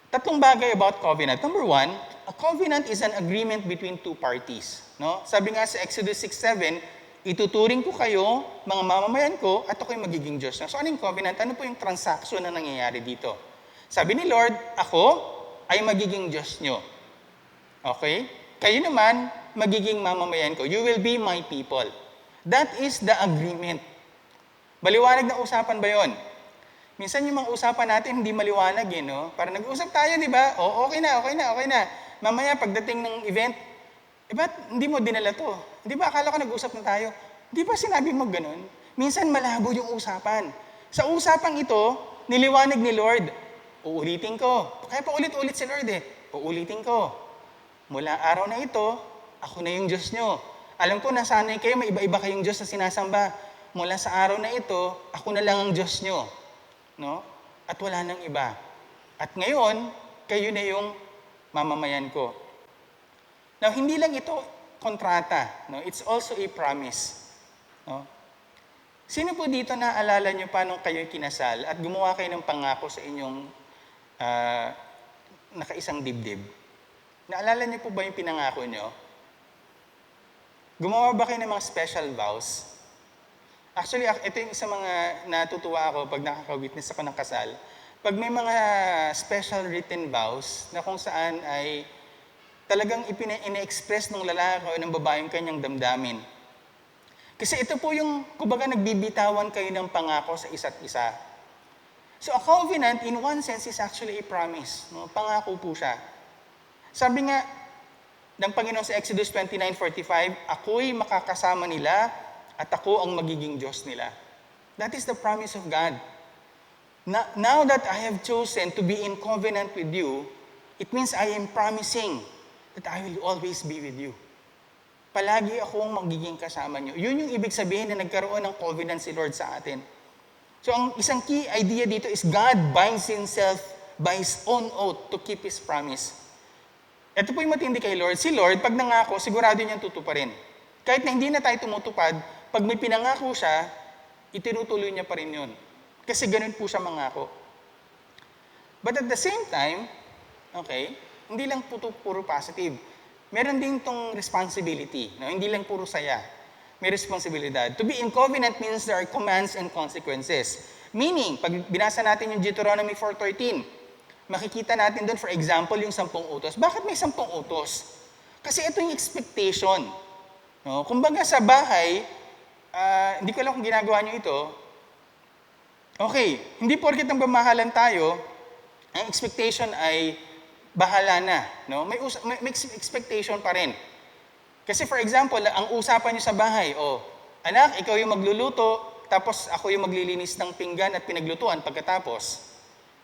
Tatlong bagay about covenant. Number 1, a covenant is an agreement between two parties. No? Sabi nga sa Exodus 6:7, ituturing ko kayo, mga mamamayan ko, at ako'y magiging Diyos. So ano yung covenant? Ano po yung transaction na nangyayari dito? Sabi ni Lord, ako ay magiging Diyos nyo. Okay? Kayo naman, magiging mamamayan ko. You will be my people. That is the agreement. Maliwanag na usapan ba yon? Minsan yung mga usapan natin hindi maliwanag eh, no? Para nag-usap tayo, di ba? O, okay na. Mamaya pagdating ng event, ba't hindi mo dinala to? Di ba akala ko nag-usap na tayo? Di ba sinabi mo ganun? Minsan malabo yung usapan. Sa usapang ito, niliwanag ni Lord, uulitin ko. Kaya pa ulit-ulit si Lord eh. Uulitin ko. Mula araw na ito, ako na yung Diyos nyo. Alam ko nasanay kayo, may iba-iba kayong Diyos na sinasamba. Mula sa araw na ito, ako na lang ang Diyos nyo. No? At wala nang iba. At ngayon, kayo na yung mamamayan ko. Now, hindi lang ito kontrata. No? It's also a promise. No? Sino po dito naaalala nyo pa nung kayo'y kinasal at gumawa kayo ng pangako sa inyong nakaisang dibdib? Naalala nyo po ba yung pinangako nyo? Gumawa ba kayo ng mga special vows? Actually, ito yung isa mga natutuwa ako pag nakaka-witness ako ng kasal. Pag may mga special written vows na kung saan ay talagang ine-express ng lalaki o ng babae yung kanyang damdamin. Kasi ito po yung, kumbaga, nagbibitawan kayo ng pangako sa isa't isa. So a covenant, in one sense, is actually a promise. No? Pangako po siya. Sabi nga ng Panginoon sa Exodus 29:45, ako'y makakasama nila at ako ang magiging Diyos nila. That is the promise of God. Now that I have chosen to be in covenant with you, it means I am promising that I will always be with you. Palagi akong magiging kasama nyo. Yun yung ibig sabihin na nagkaroon ng covenant si Lord sa atin. So ang isang key idea dito is God binds Himself by His own oath to keep His promise. Ito po yung matindi kay Lord. Si Lord, pag nangako, sigurado niyang tutuparin. Kahit na hindi na tayo tumutupad, pag may pinangako siya, itinutuloy niya pa rin yun. Kasi ganun po siya mangako. But at the same time, okay, hindi lang puro positive. Meron din itong responsibility. No? Hindi lang puro saya. May responsibilidad. To be in covenant means there are commands and consequences. Meaning, pag binasa natin yung Deuteronomy 4:13, makikita natin doon, for example, yung 10 utos. Bakit may 10 utos? Kasi ito yung expectation. No? Kumbaga sa bahay, hindi ko alam kung ginagawa nyo ito. Okay, hindi porket ang mamahalan tayo, ang expectation ay bahala na. No? May expectation pa rin. Kasi for example, ang usapan nyo sa bahay, anak, ikaw yung magluluto, tapos ako yung maglilinis ng pinggan at pinaglutuan pagkatapos.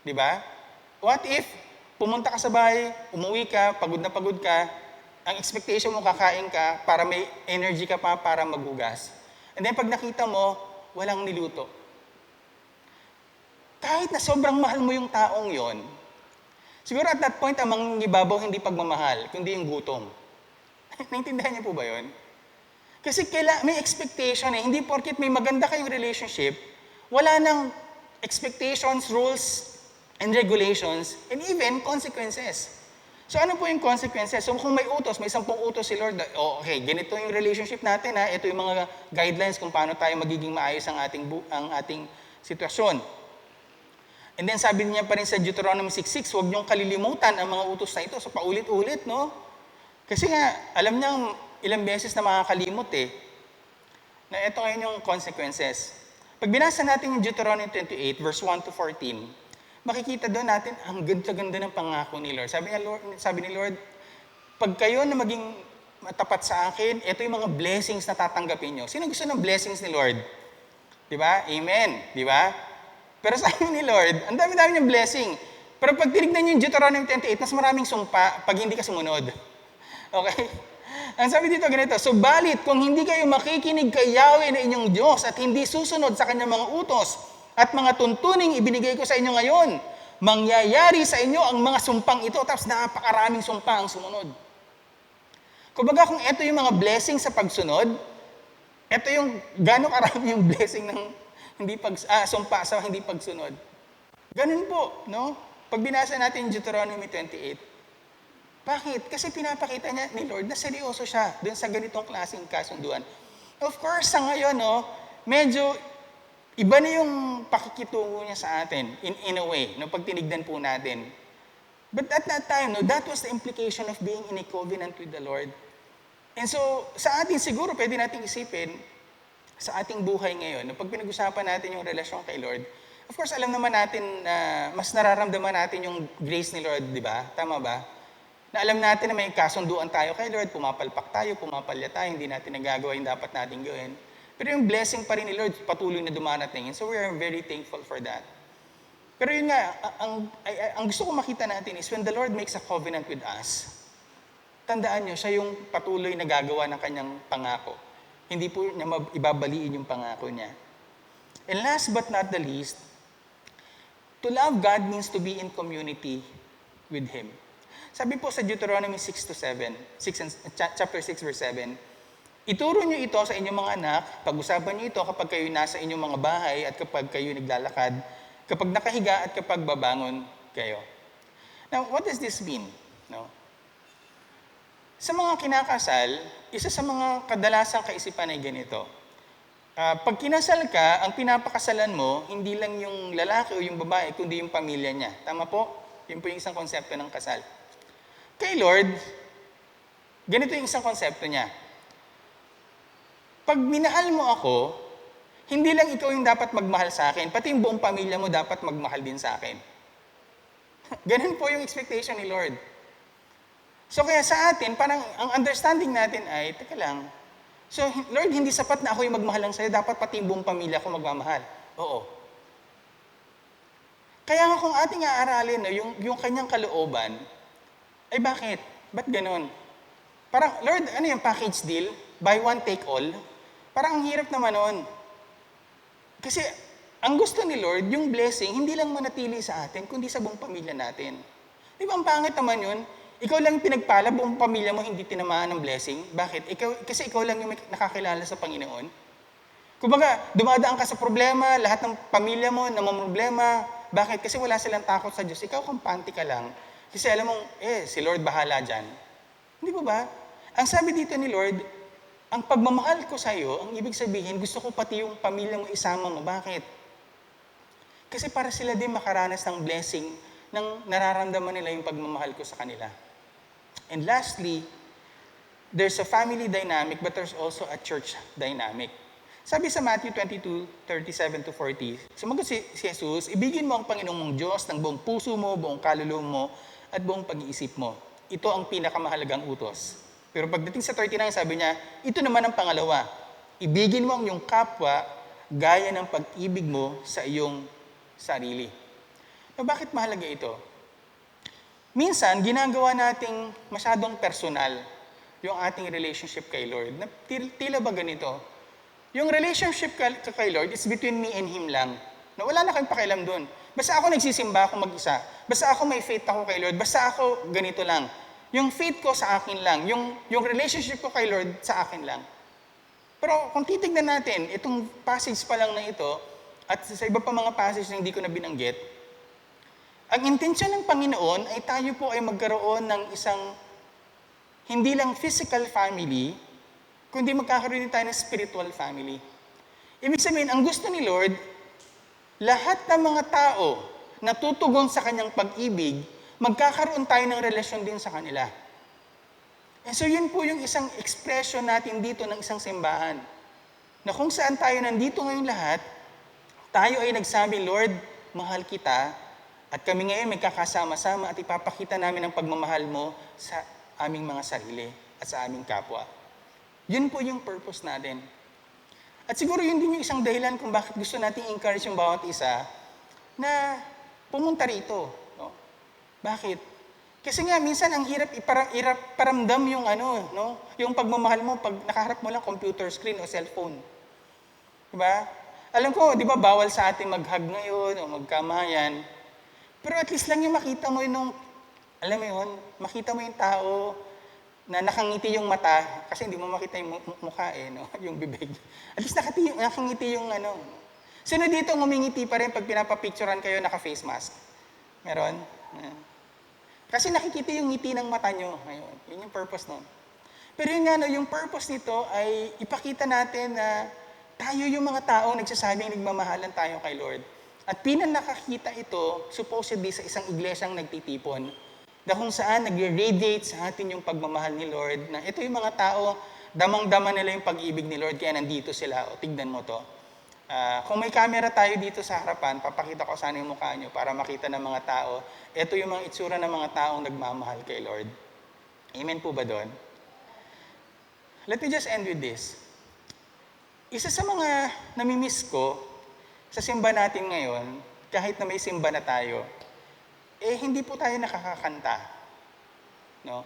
Di ba? What if, pumunta ka sa bahay, umuwi ka, pagod na pagod ka, ang expectation mo kakain ka para may energy ka pa para maghugas. And then pag nakita mo, walang niluto. Kahit na sobrang mahal mo yung taong yon, siguro at that point, ang mangingibabaw hindi pagmamahal, kundi yung gutom. Naintindihan niyo po ba yun? Kasi may expectation eh. Hindi porket may maganda kayong relationship, wala nang expectations, rules, and regulations, and even consequences. So ano po yung consequences? So kung may utos, may 10 utos si Lord, okay, ganito yung relationship natin ha, ito yung mga guidelines kung paano tayo magiging maayos ang ating sitwasyon. And then sabi niya pa rin sa Deuteronomy 6:6, huwag niyong kalilimutan ang mga utos na ito. So paulit-ulit, no? Kasi nga, alam niya ilang beses na makakalimot na ito ngayon yung consequences. Pag binasa natin yung Deuteronomy 28, verse 1 to 14, makikita doon natin ang ganda-ganda ng pangako ni Lord. Sabi ni Lord, pag kayo na maging matapat sa akin, ito yung mga blessings na tatanggapin nyo. Sino gusto ng blessings ni Lord? Di ba? Amen. Di ba? Pero sabi ni Lord, ang dami-dami niyang blessing. Pero pag tinignan niyo yung Deuteronomy 28, mas maraming sumpa pag hindi ka sumunod. Okay? Ang sabi dito ganito, subalit kung hindi kayo makikinig kay Yahweh na inyong Diyos at hindi susunod sa kanyang mga utos at mga tuntuning ibinigay ko sa inyo ngayon, mangyayari sa inyo ang mga sumpang ito, tapos napakaraming sumpa ang sumunod. Kumbaga kung ito yung mga blessing sa pagsunod, ito yung gano'ng karami yung blessing ng sumpa sa hindi pagsunod. Ganun po, no? Pag binasa natin yung Deuteronomy 28, bakit? Kasi pinapakita niya ni Lord na seryoso siya dun sa ganitong klaseng kasunduan. Of course, sa ngayon, no, medyo iba na yung pakikitungo niya sa atin in a way, no, pag tinignan po natin. But at that time, no, that was the implication of being in a covenant with the Lord. And so, sa atin siguro, pwede natin isipin, sa ating buhay ngayon, no, pag pinag-usapan natin yung relasyon kay Lord, of course, alam naman natin na mas nararamdaman natin yung grace ni Lord, di ba? Tama ba? Na alam natin na may kasunduan tayo kay Lord, pumapalpak tayo, pumapalya tayo, hindi natin nagagawa yung dapat natin gawin. Pero yung blessing pa rin ni Lord, patuloy na dumarating. And so we are very thankful for that. Pero yun nga, ang gusto ko makita natin is when the Lord makes a covenant with us, tandaan nyo, siya yung patuloy na gagawa ng kanyang pangako. Hindi po niya ibabaliin yung pangako niya. And last but not the least, to love God means to be in community with Him. Sabi po sa Deuteronomy 6:7, chapter 6, verse 7, ituro niyo ito sa inyong mga anak, pag-usapan niyo ito kapag kayo nasa inyong mga bahay at kapag kayo naglalakad, kapag nakahiga at kapag babangon kayo. Now, what does this mean? No? Sa mga kinakasal, isa sa mga kadalasang kaisipan ay ganito. Pag kinasal ka, ang pinapakasalan mo, hindi lang yung lalaki o yung babae, kundi yung pamilya niya. Tama po? Yun po yung isang konsepto ng kasal. Kay Lord, ganito yung isang konsepto niya. Pag minahal mo ako, hindi lang ikaw yung dapat magmahal sa akin, pati yung buong pamilya mo dapat magmahal din sa akin. Ganun po yung expectation ni Lord. So kaya sa atin, parang ang understanding natin ay, teka lang, so Lord, hindi sapat na ako yung magmahal lang sa'yo, dapat pati yung buong pamilya ko magmamahal. Oo. Kaya nga kung ating aaralin, no, yung kanyang kalooban, ay bakit? Ba't ganon? Parang, Lord, ano yung package deal? Buy one, take all? Parang ang hirap naman nun. Kasi, ang gusto ni Lord, yung blessing, hindi lang manatili sa atin, kundi sa buong pamilya natin. Di ba, ang pangit naman yun? Ikaw lang yung pinagpala, buong pamilya mo hindi tinamaan ng blessing. Bakit? Kasi ikaw lang yung nakakilala sa Panginoon. Kumbaga, dumadaan ka sa problema, lahat ng pamilya mo namamroblema. Bakit? Kasi wala silang takot sa Diyos. Ikaw, kampante ka lang. Kasi alam mong, si Lord bahala dyan. Hindi ba ba? Ang sabi dito ni Lord, ang pagmamahal ko sa iyo, ang ibig sabihin, gusto ko pati yung pamilya mo isama mo. Bakit? Kasi para sila din makaranas ng blessing nang nararamdaman nila yung pagmamahal ko sa kanila. And lastly, there's a family dynamic, but there's also a church dynamic. Sabi sa Matthew 22:37-40, sumagot si Jesus, ibigin mo ang Panginoong mong Diyos ng buong puso mo, buong kaluluwa mo, at buong pag-iisip mo. Ito ang pinakamahalagang utos. Pero pagdating sa 39, sabi niya, ito naman ang pangalawa. Ibigin mo ang iyong kapwa gaya ng pag-ibig mo sa iyong sarili. So, bakit mahalaga ito? Minsan, ginagawa nating masyadong personal yung ating relationship kay Lord. Tila ba ganito? Yung relationship kay Lord is between me and Him lang. Na wala na kayong pakialam doon. Basta ako nagsisimba ako mag-isa. Basta ako may faith ako kay Lord. Basta ako ganito lang. Yung faith ko sa akin lang. Yung relationship ko kay Lord sa akin lang. Pero kung titignan natin, itong passage pa lang na ito, at sa iba pa mga passage na hindi ko na binanggit, Ang intensyon ng Panginoon ay tayo po ay magkaroon ng isang hindi lang physical family, kundi magkakaroon din tayo ng spiritual family. Ibig sabihin, ang gusto ni Lord, lahat ng mga tao na tutugon sa kanyang pag-ibig, magkakaroon tayo ng relasyon din sa kanila. And so yun po yung isang expression natin dito ng isang simbahan. Na kung saan tayo nandito ngayon lahat, tayo ay nagsabi, Lord, mahal kita, at kami ngayon may kakasama-sama at ipapakita namin ang pagmamahal mo sa aming mga sarili at sa aming kapwa. Yun po yung purpose natin. At siguro yun din yung isang dahilan kung bakit gusto nating encourage yung bawat isa na pumunta rito. No? Bakit? Kasi nga, minsan ang hirap iparamdam yung yung pagmamahal mo pag nakaharap mo lang computer screen o cellphone. Diba? Alam ko, di ba, bawal sa atin mag-hug ngayon o magkamayan. Pero at least lang yung makita mo yung, alam mo yun, makita mo yung tao na nakangiti yung mata, kasi hindi mo makita yung mukha yung bibig. At least nakangiti yung Sino dito ngumingiti pa rin pag pinapapicturean kayo naka-face mask? Meron? Kasi nakikita yung ngiti ng mata nyo. Ayun, yun yung purpose nun. Pero yun nga, yung purpose nito ay ipakita natin na tayo yung mga taong nagsasabing nagmamahalan tayo kay Lord. At nakakita ito, supposedly sa isang iglesyang nagtitipon, na kung saan nag-radiate sa atin yung pagmamahal ni Lord, na ito yung mga tao, damang-dama nila yung pag-ibig ni Lord, kaya nandito sila. O, tignan mo to. Kung may camera tayo dito sa harapan, papakita ko sana yung mukha nyo para makita ng mga tao. Ito yung mga itsura ng mga taong nagmamahal kay Lord. Amen po ba doon? Let me just end with this. Isa sa mga namimiss ko sa simba natin ngayon, kahit na may simba na tayo, hindi po tayo nakakakanta. No?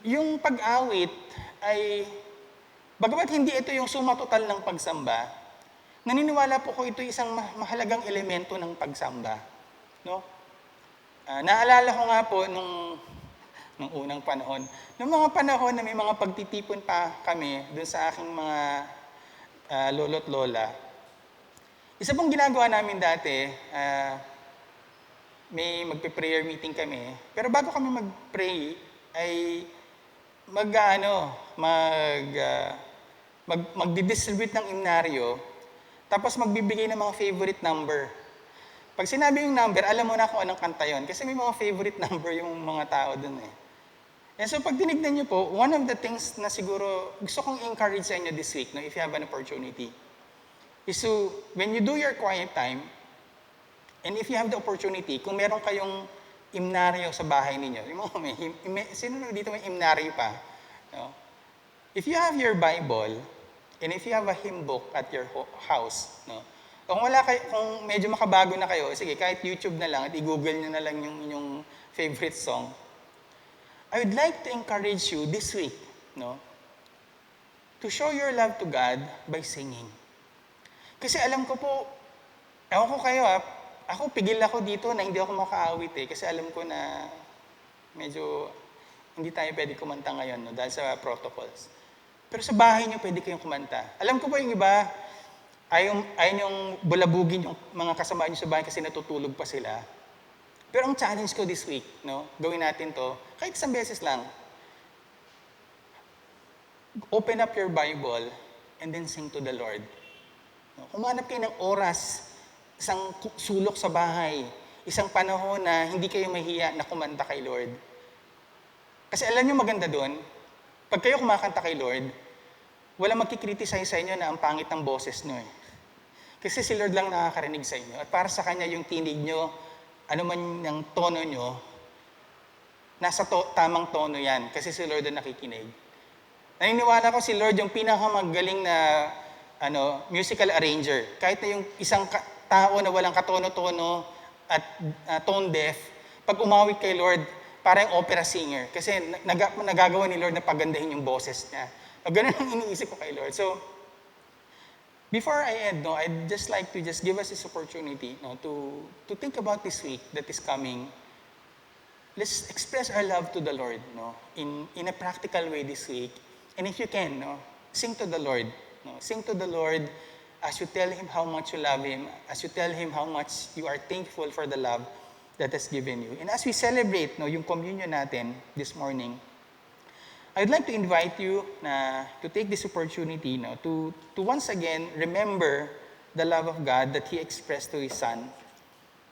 Yung pag-awit ay, bagamat hindi ito yung sumatotal ng pagsamba, naniniwala po ko ito isang mahalagang elemento ng pagsamba. No? Naalala ko nga po nung unang panahon, nung mga panahon na may mga pagtitipon pa kami dun sa aking mga lolo't lola, isa pong ginagawa namin dati, may magpe-prayer meeting kami. Pero bago kami mag-pray, ay magdi-distribute ng imnaryo, tapos magbibigay ng mga favorite number. Pag sinabi yung number, alam mo na kung anong kanta yun. Kasi may mga favorite number yung mga tao dun eh. And so pag tinignan nyo po, one of the things na siguro gusto kong encourage sa inyo this week, no, if you have an opportunity, is to, when you do your quiet time, and if you have the opportunity, kung meron kayong imnaryo sa bahay ninyo, sino dito may imnaryo pa? No? If you have your Bible, and if you have a hymn book at your house, no? Kung kung medyo makabago na kayo, sige, kahit YouTube na lang, at i-google nyo na lang yung inyong favorite song, I would like to encourage you this week, no, to show your love to God by singing. Kasi alam ko po, ewan ko kayo ako pigil ako dito na hindi ako makaawit kasi alam ko na medyo hindi tayo pwede kumanta ngayon, no, dahil sa protocols. Pero sa bahay niyo pwede kayong kumanta. Alam ko po yung iba, ayaw yung bulabugin yung mga kasama niyo sa bahay kasi natutulog pa sila. Pero ang challenge ko this week, no, gawin natin to, kahit isang beses lang. Open up your Bible and then sing to the Lord. No, humanap kayo ng oras, isang sulok sa bahay, isang panahon na hindi kayo mahiya na kumanta kay Lord. Kasi alam niyo maganda doon, pag kayo kumakanta kay Lord, walang magkikriticize sa inyo na ang pangit ng boses niyo eh. Kasi si Lord lang nakakarinig sa inyo. At para sa Kanya yung tinig niyo, ano man yung tono nyo, nasa tamang tono yan. Kasi si Lord ang nakikinig. Naniniwala ko si Lord yung pinakamagaling na musical arranger. Kahit na yung isang tao na walang katono-tono at tone deaf, pag umawit kay Lord, parang opera singer. Kasi nagagawa ni Lord na pagandahin yung boses niya. Ganun ang iniisip ko kay Lord. So, before I end, I'd just like to just give us this opportunity to think about this week that is coming. Let's express our love to the Lord in a practical way this week. And if you can, sing to the Lord. Sing to the Lord as you tell Him how much you love Him, as you tell Him how much you are thankful for the love that has given you. And as we celebrate yung communion natin this morning, I'd like to invite you to take this opportunity to once again remember the love of God that He expressed to His Son.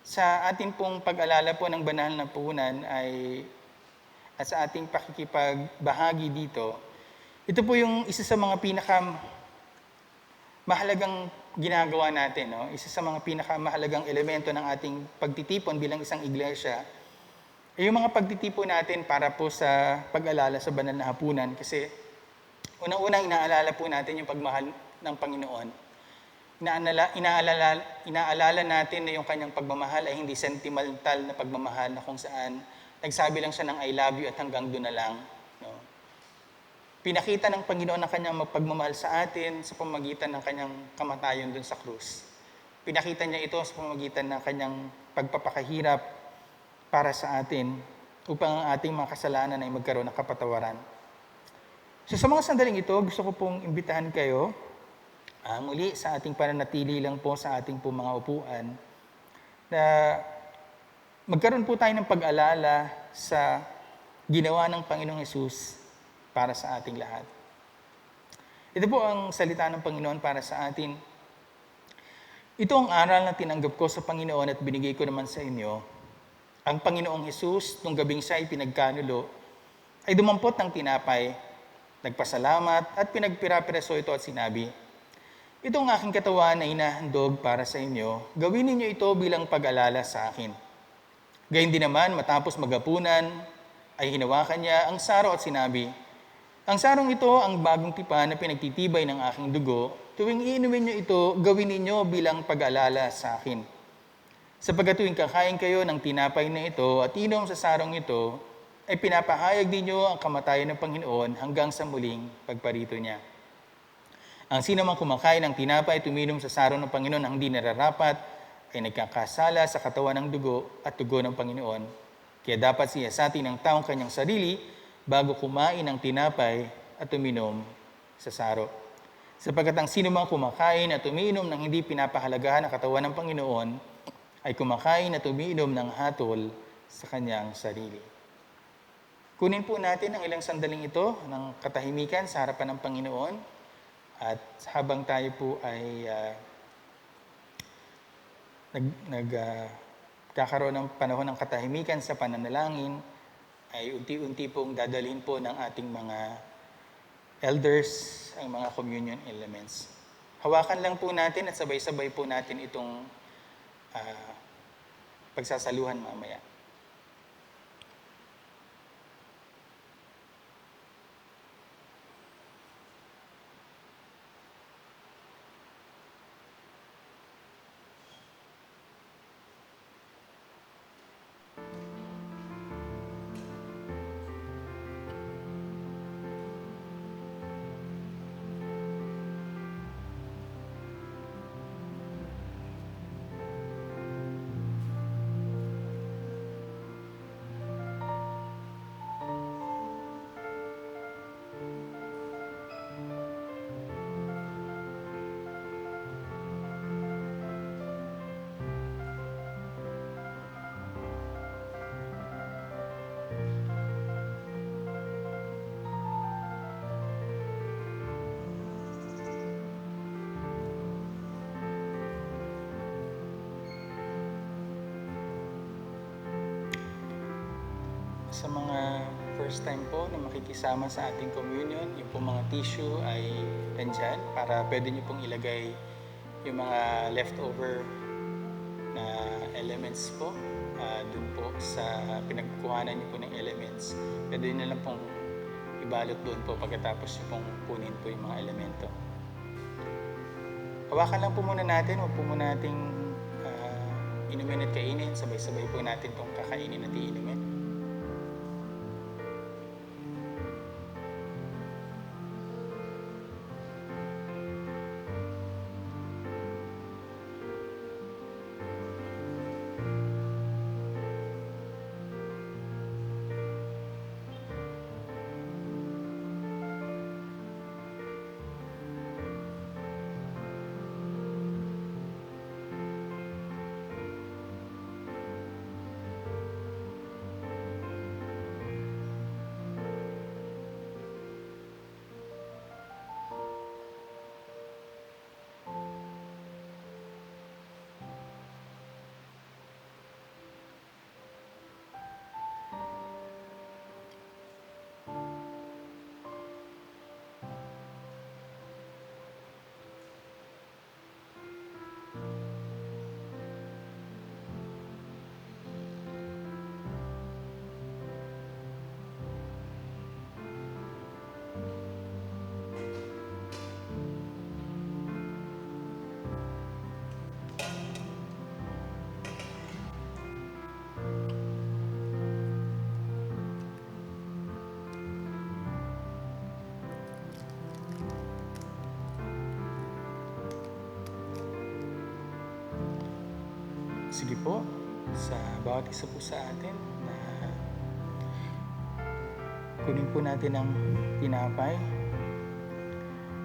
Sa ating pong pag-alala po ng banal na puhunan at sa ating pakikipagbahagi dito, ito po yung isa sa mga mahalagang ginagawa natin. Isa sa mga pinakamahalagang elemento ng ating pagtitipon bilang isang iglesia ay yung mga pagtitipon natin para po sa pag-alala sa banal na hapunan. Kasi unang-unang inaalala po natin yung pagmahal ng Panginoon. Inaalala natin na yung kanyang pagmamahal ay hindi sentimental na pagmamahal na kung saan nagsabi lang siya ng I love you at hanggang doon na lang. Pinakita ng Panginoon ang kanyang pagmamahal sa atin sa pamamagitan ng kanyang kamatayon doon sa krus. Pinakita niya ito sa pamamagitan ng kanyang pagpapakahirap para sa atin upang ang ating mga kasalanan ay magkaroon ng kapatawaran. So sa mga sandaling ito, gusto ko pong imbitahan kayo muli sa ating pananatili lang po sa ating po mga upuan na magkaroon po tayo ng pag-alala sa ginawa ng Panginoong Hesus para sa ating lahat. Ito po ang salita ng Panginoon para sa atin. Ito ang aral na tinanggap ko sa Panginoon at binigay ko naman sa inyo. Ang Panginoong Hesus, nung gabing siya ay pinagkanulo, ay dumampot ng tinapay, nagpasalamat at pinagpira-piraso ito at sinabi, ito ang aking katawan na hinahandog para sa inyo. Gawin ninyo ito bilang pag-alala sa akin. Gayun din naman, matapos maghapunan, ay hinawakan niya ang saro at sinabi, ang sarong ito ang bagong tipan na pinagtitibay ng aking dugo. Tuwing iinumin niyo ito, gawin ninyo bilang pag-alala sa akin. Sapagkat tuwing kakain kayo ng tinapay na ito at inom sa sarong ito, ay pinapahayag ninyo ang kamatayan ng Panginoon hanggang sa muling pagparito niya. Ang sino mang kumakain ng tinapay at uminom sa sarong ng Panginoon ang hindi nararapat, ay nagkakasala sa katawan ng dugo at dugo ng Panginoon. Kaya dapat siyasatin ng taong kanyang sarili bago kumain ng tinapay at uminom sa saro. Sapagkat ang sino mang kumakain at umiinom ng hindi pinapahalagahan ng katawan ng Panginoon, ay kumakain at umiinom ng hatol sa kanyang sarili. Kunin po natin ang ilang sandaling ito ng katahimikan sa harapan ng Panginoon at habang tayo po ay kakaroon ng panahon ng katahimikan sa pananalangin, ay unti-unti pong dadalhin po ng ating mga elders ang mga communion elements. Hawakan lang po natin at sabay-sabay po natin itong pagsasaluhan mamaya. Sa mga first time po na makikisama sa ating communion, yung po mga tissue ay nandyan para pwede nyo pong ilagay yung mga leftover na elements po dun po sa pinagkuhanan nyo po ng elements. Pwede nyo na lang pong ibalot doon po pagkatapos nyo pong kunin po yung mga elemento. Hawakan lang po muna natin, huwag po muna nating inumin at kainin. Sabay-sabay po natin itong kakainin at iinumin. sige po sa bawat isa po sa atin na kunin po natin ang tinapay.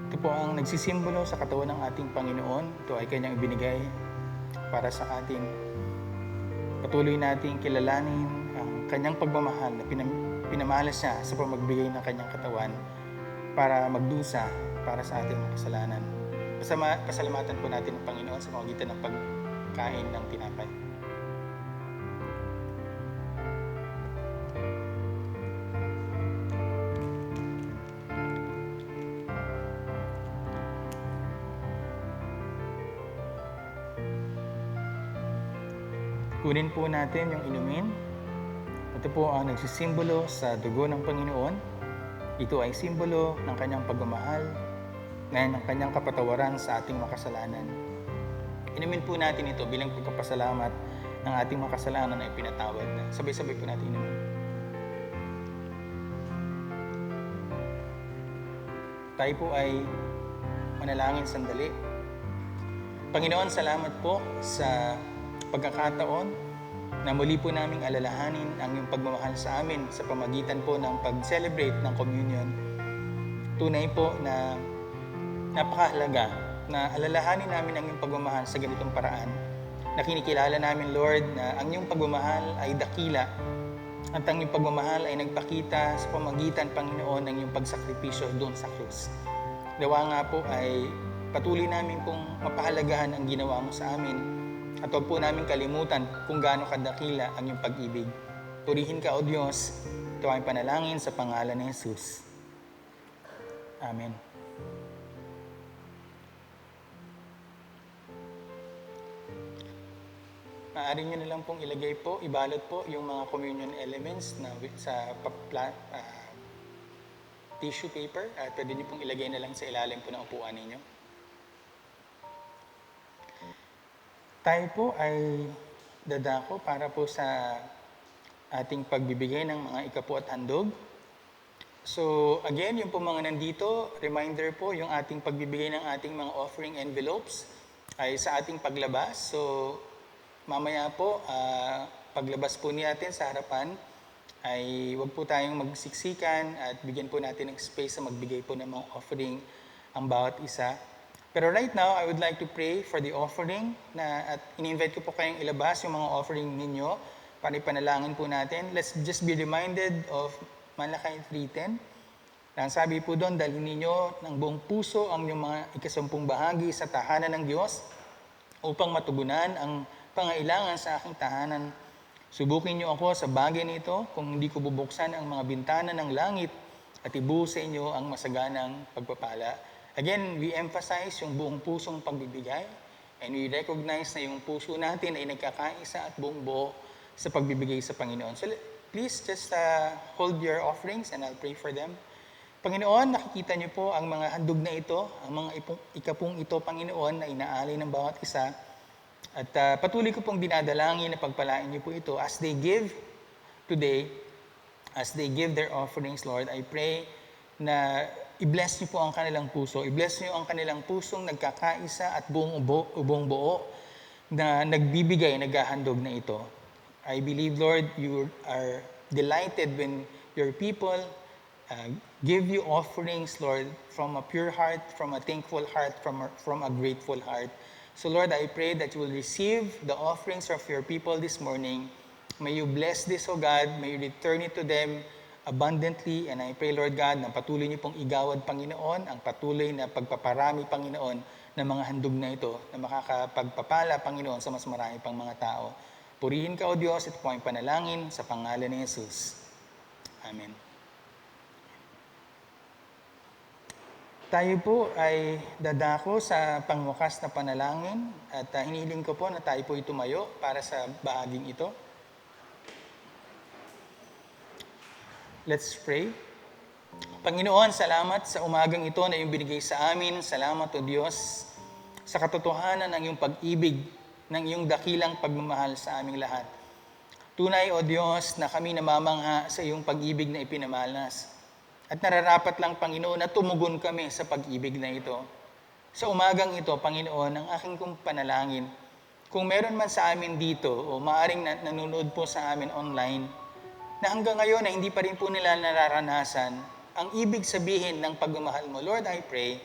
Ito po ang nagsisimbolo sa katawan ng ating Panginoon. Ito ay kanyang ibinigay para sa atin. Patuloy nating kilalanin ang kanyang pagmamahal na pinamalas niya sa pamagbigay ng kanyang katawan para magdusa para sa ating mga kasalanan. Pasalamatan po natin ang Panginoon sa pamamagitan ng pagkain ng tinapay. Kunin po natin yung inumin. Ito po ang nagsisimbolo sa dugo ng Panginoon. Ito ay simbolo ng kanyang pagmamahal na ng kanyang kapatawaran sa ating makasalanan. Inumin po natin ito bilang pagpapasalamat ng ating makasalanan na ipinatawad na. Sabay-sabay po natin inumin. Tayo po ay manalangin sandali. Panginoon, salamat po sa pagkakataon na muli po naming alalahanin ang iyong pagmamahal sa amin sa pamagitan po ng pag-celebrate ng communion. Tunay po na napakahalaga na alalahanin namin ang iyong pagmamahal sa ganitong paraan. Na kinikilala namin, Lord, na ang iyong pagmamahal ay dakila at ang iyong pagmamahal ay nagpakita sa pamagitan, Panginoon, ng iyong pagsakripisyo doon sa krus. Nawa nga po ay patuloy namin pong mapahalagahan ang ginawa mo sa amin. At huwag po namin kalimutan kung gaano kadakila ang iyong pag-ibig. Purihin ka, O Diyos. Ito ay panalangin sa pangalan ni Jesus. Amen. Maaari nyo na lang pong ilagay po, ibalot po yung mga communion elements na sa tissue paper. At pwede nyo pong ilagay na lang sa ilalim po ng upuan ninyo. Tayo po ay dadako para po sa ating pagbibigay ng mga ikapu at handog. So again, yung po mga nandito, reminder po, yung ating pagbibigay ng ating mga offering envelopes ay sa ating paglabas. So mamaya po, paglabas po natin sa harapan, ay wag po tayong magsiksikan at bigyan po natin ng space sa magbigay po ng mga offering ang bawat isa. Pero right now, I would like to pray for the offering at in-invite ko po kayong ilabas yung mga offering ninyo para ipanalangin po natin. Let's just be reminded of Malakay 3:10. Ang sabi po doon, dalhin ninyo ng buong puso ang inyong mga ikasampung bahagi sa tahanan ng Diyos upang matugunan ang pangailangan sa aking tahanan. Subukin niyo ako sa bagay nito kung hindi ko bubuksan ang mga bintana ng langit at ibuhos sa inyo ang masaganang pagpapala. Again, we emphasize yung buong pusong pagbibigay and we recognize na yung puso natin ay nagkakaisa at buong buo sa pagbibigay sa Panginoon. So please just hold your offerings and I'll pray for them. Panginoon, nakikita niyo po ang mga handog na ito, ang mga ikapung ito, Panginoon, na inaalay ng bawat isa. At patuloy ko pong dinadalangin na pagpalain niyo po ito as they give today, as they give their offerings, Lord, I pray na i-bless niyo po ang kanilang puso. I-bless niyo ang kanilang pusong nagkakaisa at buong buo na nagbibigay, naghahandog na ito. I believe, Lord, you are delighted when your people give you offerings, Lord, from a pure heart, from a thankful heart, from a grateful heart. So, Lord, I pray that you will receive the offerings of your people this morning. May you bless this, O God. May you return it to them abundantly, and I pray, Lord God, na patuloy niyo pong igawad, Panginoon, ang patuloy na pagpaparami, Panginoon, ng mga handog na ito, na makakapagpapala, Panginoon, sa mas marami pang mga tao. Purihin ka, O Diyos, ito po ang panalangin sa pangalan ni Jesus. Amen. Tayo po ay dadako sa pangwakas na panalangin at hinihiling ko po na tayo po tumayo para sa bahaging ito. Let's pray. Panginoon, salamat sa umagang ito na iyong binigay sa amin. Salamat, O Diyos, sa katotohanan ng iyong pag-ibig, ng iyong dakilang pagmamahal sa aming lahat. Tunay, O Diyos, na kami namamangha sa iyong pag-ibig na ipinamalas. At nararapat lang, Panginoon, na tumugon kami sa pag-ibig na ito. Sa umagang ito, Panginoon, ang aking kong panalangin kung meron man sa amin dito o maaring nanonood po sa amin online, na hanggang ngayon na hindi pa rin po nila nararanasan ang ibig sabihin ng pagmamahal mo. Lord, I pray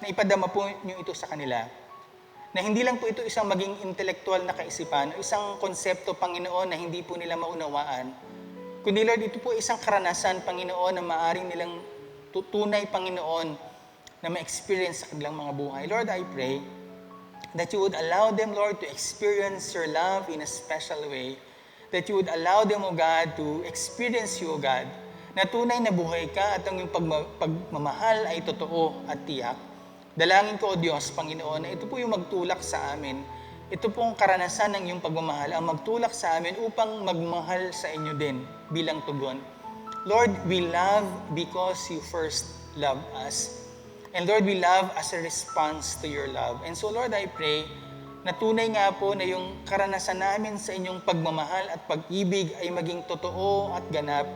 na ipadama po niyo ito sa kanila. Na hindi lang po ito isang maging intelektual na kaisipan o isang konsepto, Panginoon, na hindi po nila maunawaan. Kundi Lord, ito po isang karanasan, Panginoon, na maaring nilang tutunay, Panginoon, na ma-experience sa kanilang mga buhay. Lord, I pray that you would allow them, Lord, to experience your love in a special way. That you would allow them, O God, to experience you, O God, na tunay na buhay ka at ang iyong pagmamahal ay totoo at tiyak. Dalangin ko, O Diyos, Panginoon, na ito po yung magtulak sa amin. Ito pong karanasan ng iyong pagmamahal ang magtulak sa amin upang magmahal sa inyo din bilang tugon. Lord, we love because you first loved us. And Lord, we love as a response to your love. And so Lord, I pray na tunay nga po na yung karanasan namin sa inyong pagmamahal at pag-ibig ay maging totoo at ganap.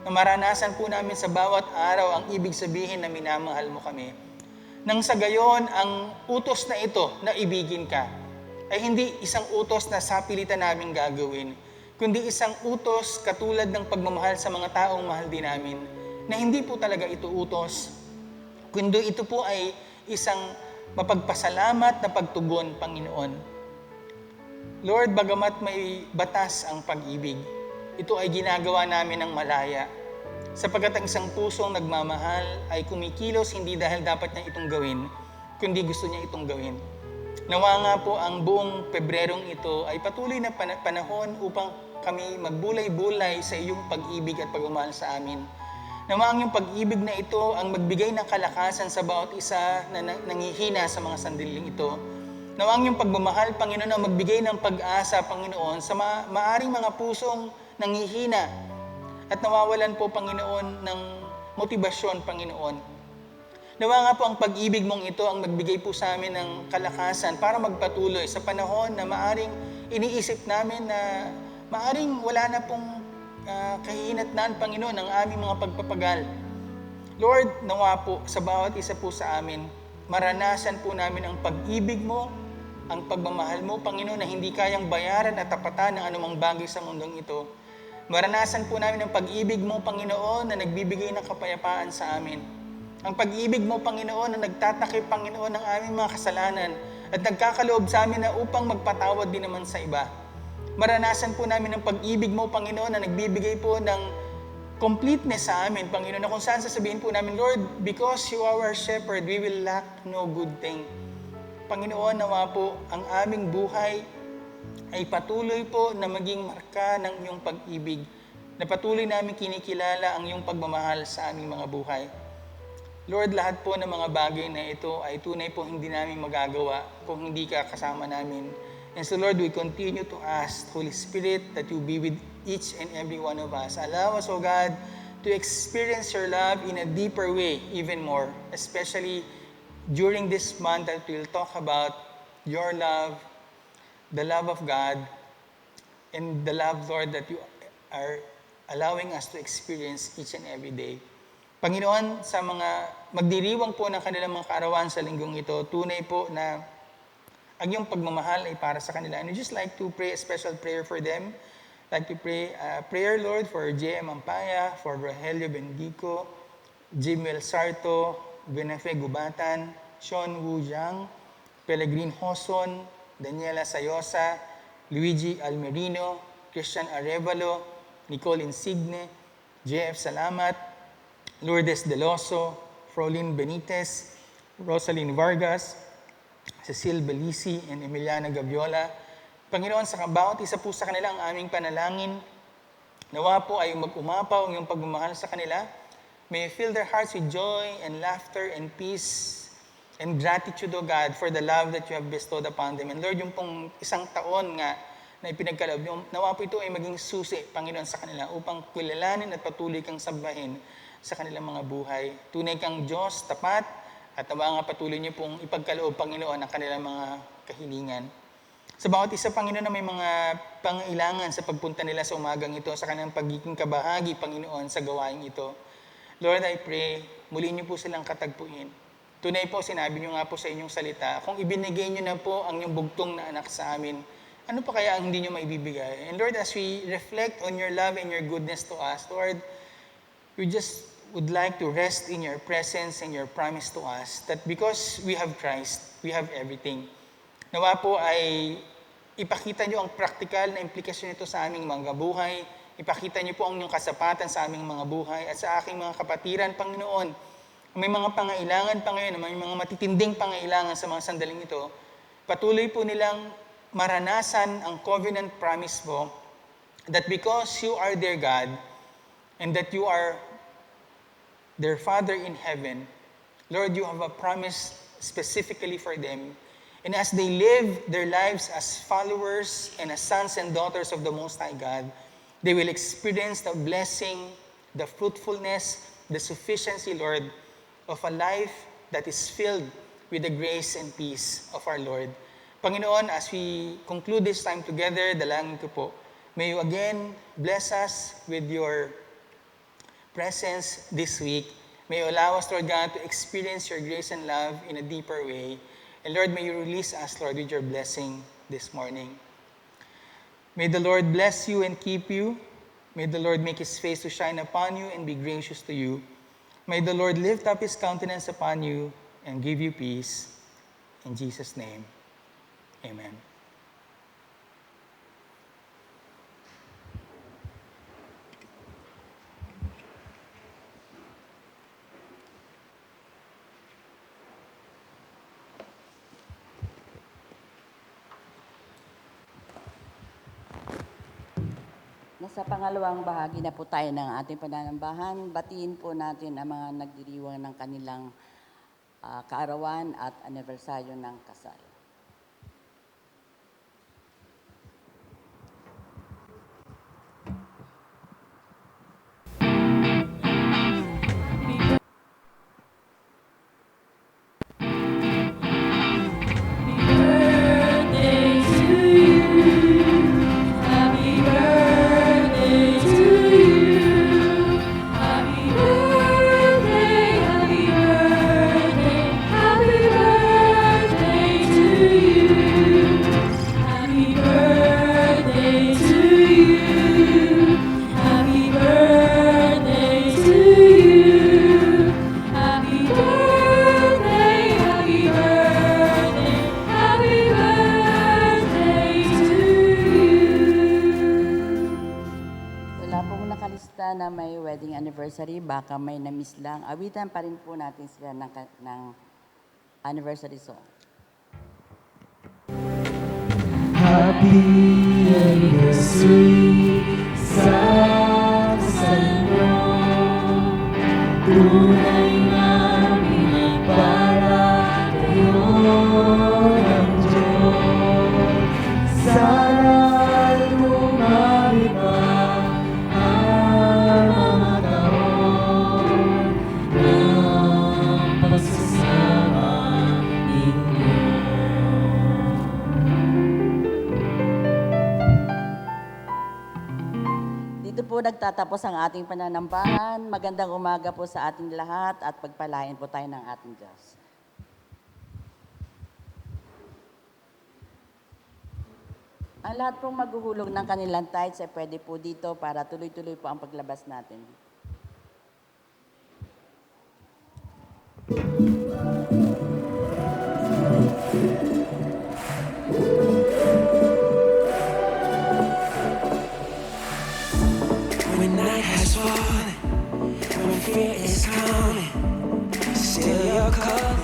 Na maranasan po namin sa bawat araw ang ibig sabihin na minamahal mo kami. Nang sa gayon, ang utos na ito na ibigin ka ay hindi isang utos na sapilitan namin gagawin, kundi isang utos katulad ng pagmamahal sa mga taong mahal din namin, na hindi po talaga ito utos, kundi ito po ay isang mapagpasalamat na pagtugon, Panginoon. Lord, bagamat may batas ang pag-ibig, ito ay ginagawa namin ng malaya. Sapagkat ang isang pusong nagmamahal ay kumikilos hindi dahil dapat niya itong gawin, kundi gusto niya itong gawin. Nawa nga po ang buong Pebrerong ito ay patuloy na panahon upang kami magbulay-bulay sa iyong pag-ibig at pagmamahal sa amin. Nawa ang iyong pag-ibig na ito ang magbigay ng kalakasan sa bawat isa na nangihina sa mga sandaling ito. Nawa ang iyong pagmamahal, Panginoon, ang magbigay ng pag-asa, Panginoon, sa maaring mga pusong nangihina at nawawalan po, Panginoon, ng motibasyon, Panginoon. Nawa nga po ang pag-ibig mong ito ang magbigay po sa amin ng kalakasan para magpatuloy sa panahon na maaring iniisip namin na maaring wala na pong kahihinatnan, Panginoon, ang aming mga pagpapagal. Lord, nawa po sa bawat isa po sa amin, maranasan po namin ang pag-ibig mo, ang pagmamahal mo, Panginoon, na hindi kayang bayaran at tapatan ng anumang bagay sa mundong ito. Maranasan po namin ang pag-ibig mo, Panginoon, na nagbibigay ng kapayapaan sa amin. Ang pag-ibig mo, Panginoon, na nagtatakip, Panginoon, ng aming mga kasalanan at nagkakaloob sa amin na upang magpatawad din naman sa iba. Maranasan po namin ang pag-ibig mo, Panginoon, na nagbibigay po ng completeness sa amin, Panginoon, na kung saan sasabihin po namin, Lord, because you are our shepherd, we will lack no good thing. Panginoon, nawa po ang aming buhay ay patuloy po na maging marka ng iyong pag-ibig, na patuloy namin kinikilala ang iyong pagmamahal sa aming mga buhay. Lord, lahat po ng mga bagay na ito ay tunay po hindi namin magagawa kung hindi ka kasama namin. And so Lord, we continue to ask, Holy Spirit, that you be with each and every one of us. Allow us, O God, to experience your love in a deeper way, even more, especially during this month that we'll talk about your love, the love of God, and the love, Lord, that you are allowing us to experience each and every day. Panginoon, sa mga magdiriwang po ng kanilang mga kaarawan sa linggong ito, tunay po na ang iyong pagmamahal ay para sa kanila. And I just like to pray a special prayer for them. Like to pray prayer, Lord, for J.M. Ampaya, for Rogelio Bendico, Jimuel Sarto, Benefe Gubatan, Sean Wu Jiang, Pellegrin Hoson, Daniela Sayosa, Luigi Almerino, Christian Arevalo, Nicole Insigne, J.F. Salamat, Lourdes Deloso, Frolin Benitez, Rosaline Vargas, Cecil Belisi, and Emiliana Gaviola. Panginoon, sa bawat isa po sa kanila ang aming panalangin. Nawa po ay mag-umapaw ang iyong pagmamahal sa kanila. May you fill their hearts with joy and laughter and peace and gratitude, O God, for the love that you have bestowed upon them. And Lord, yung pong isang taon nga na ipinagkaloob, nawa po ito ay maging susi, Panginoon, sa kanila upang kilalanin at patuloy kang sambahin sa kanilang mga buhay. Tunay kang Diyos, tapat, at nawa nga patuloy niyo pong ipagkaloob, Panginoon, ang kanilang mga kahilingan. Sa bawat isa, Panginoon, na may mga pangailangan sa pagpunta nila sa umagang ito, sa kanilang pagiging kabahagi, Panginoon, sa gawain ito. Lord, I pray, muli niyo po silang katagpuin. Tunay po, sinabi niyo nga po sa inyong salita, kung ibinigay niyo na po ang inyong bugtong na anak sa amin, ano pa kaya ang hindi niyo maibibigay? And Lord, as we reflect on your love and your goodness to us, Lord, we just would like to rest in your presence and your promise to us that because we have Christ, we have everything. Nawa po ay ipakita niyo ang praktikal na implikasyon nito sa aming mga buhay. Ipakita niyo po ang inyong kasapatan sa aming mga buhay at sa aking mga kapatiran, Panginoon. May mga pangailangan pa ngayon, may mga matitinding pangailangan sa mga sandaling ito. Patuloy po nilang maranasan ang covenant promise mo that because you are their God and that you are their Father in heaven, Lord, you have a promise specifically for them. And as they live their lives as followers and as sons and daughters of the Most High God, they will experience the blessing, the fruitfulness, the sufficiency, Lord, of a life that is filled with the grace and peace of our Lord. Panginoon, as we conclude this time together, dalangin ko po, may you again bless us with your presence this week. May you allow us, Lord God, to experience your grace and love in a deeper way. And Lord, may you release us, Lord, with your blessing this morning. May the Lord bless you and keep you. May the Lord make his face to shine upon you and be gracious to you. May the Lord lift up his countenance upon you and give you peace. In Jesus' name, amen. Nasa pangalawang bahagi na po tayo ng ating pananambahan. Batiin po natin ang mga nagdiriwang ng kanilang kaarawan at anibersaryo ng kasal. Na may wedding anniversary, baka may na-miss lang. Awitan pa rin po natin sila ng anniversary song. Happy anniversary sa inyo. Tunay na binig para kayo ng Diyos. Sana lumami pa ang mga taon ng pagsasama ninyo. Dito po nagtatapos ang ating pananambahan. Magandang umaga po sa ating lahat at pagpalain po tayo ng ating Diyos. Ang lahat pong maghuhulog ng kanilang tithes ay pwede po dito para tuloy-tuloy po ang paglabas natin. When night has fallen, when fear is coming, still your call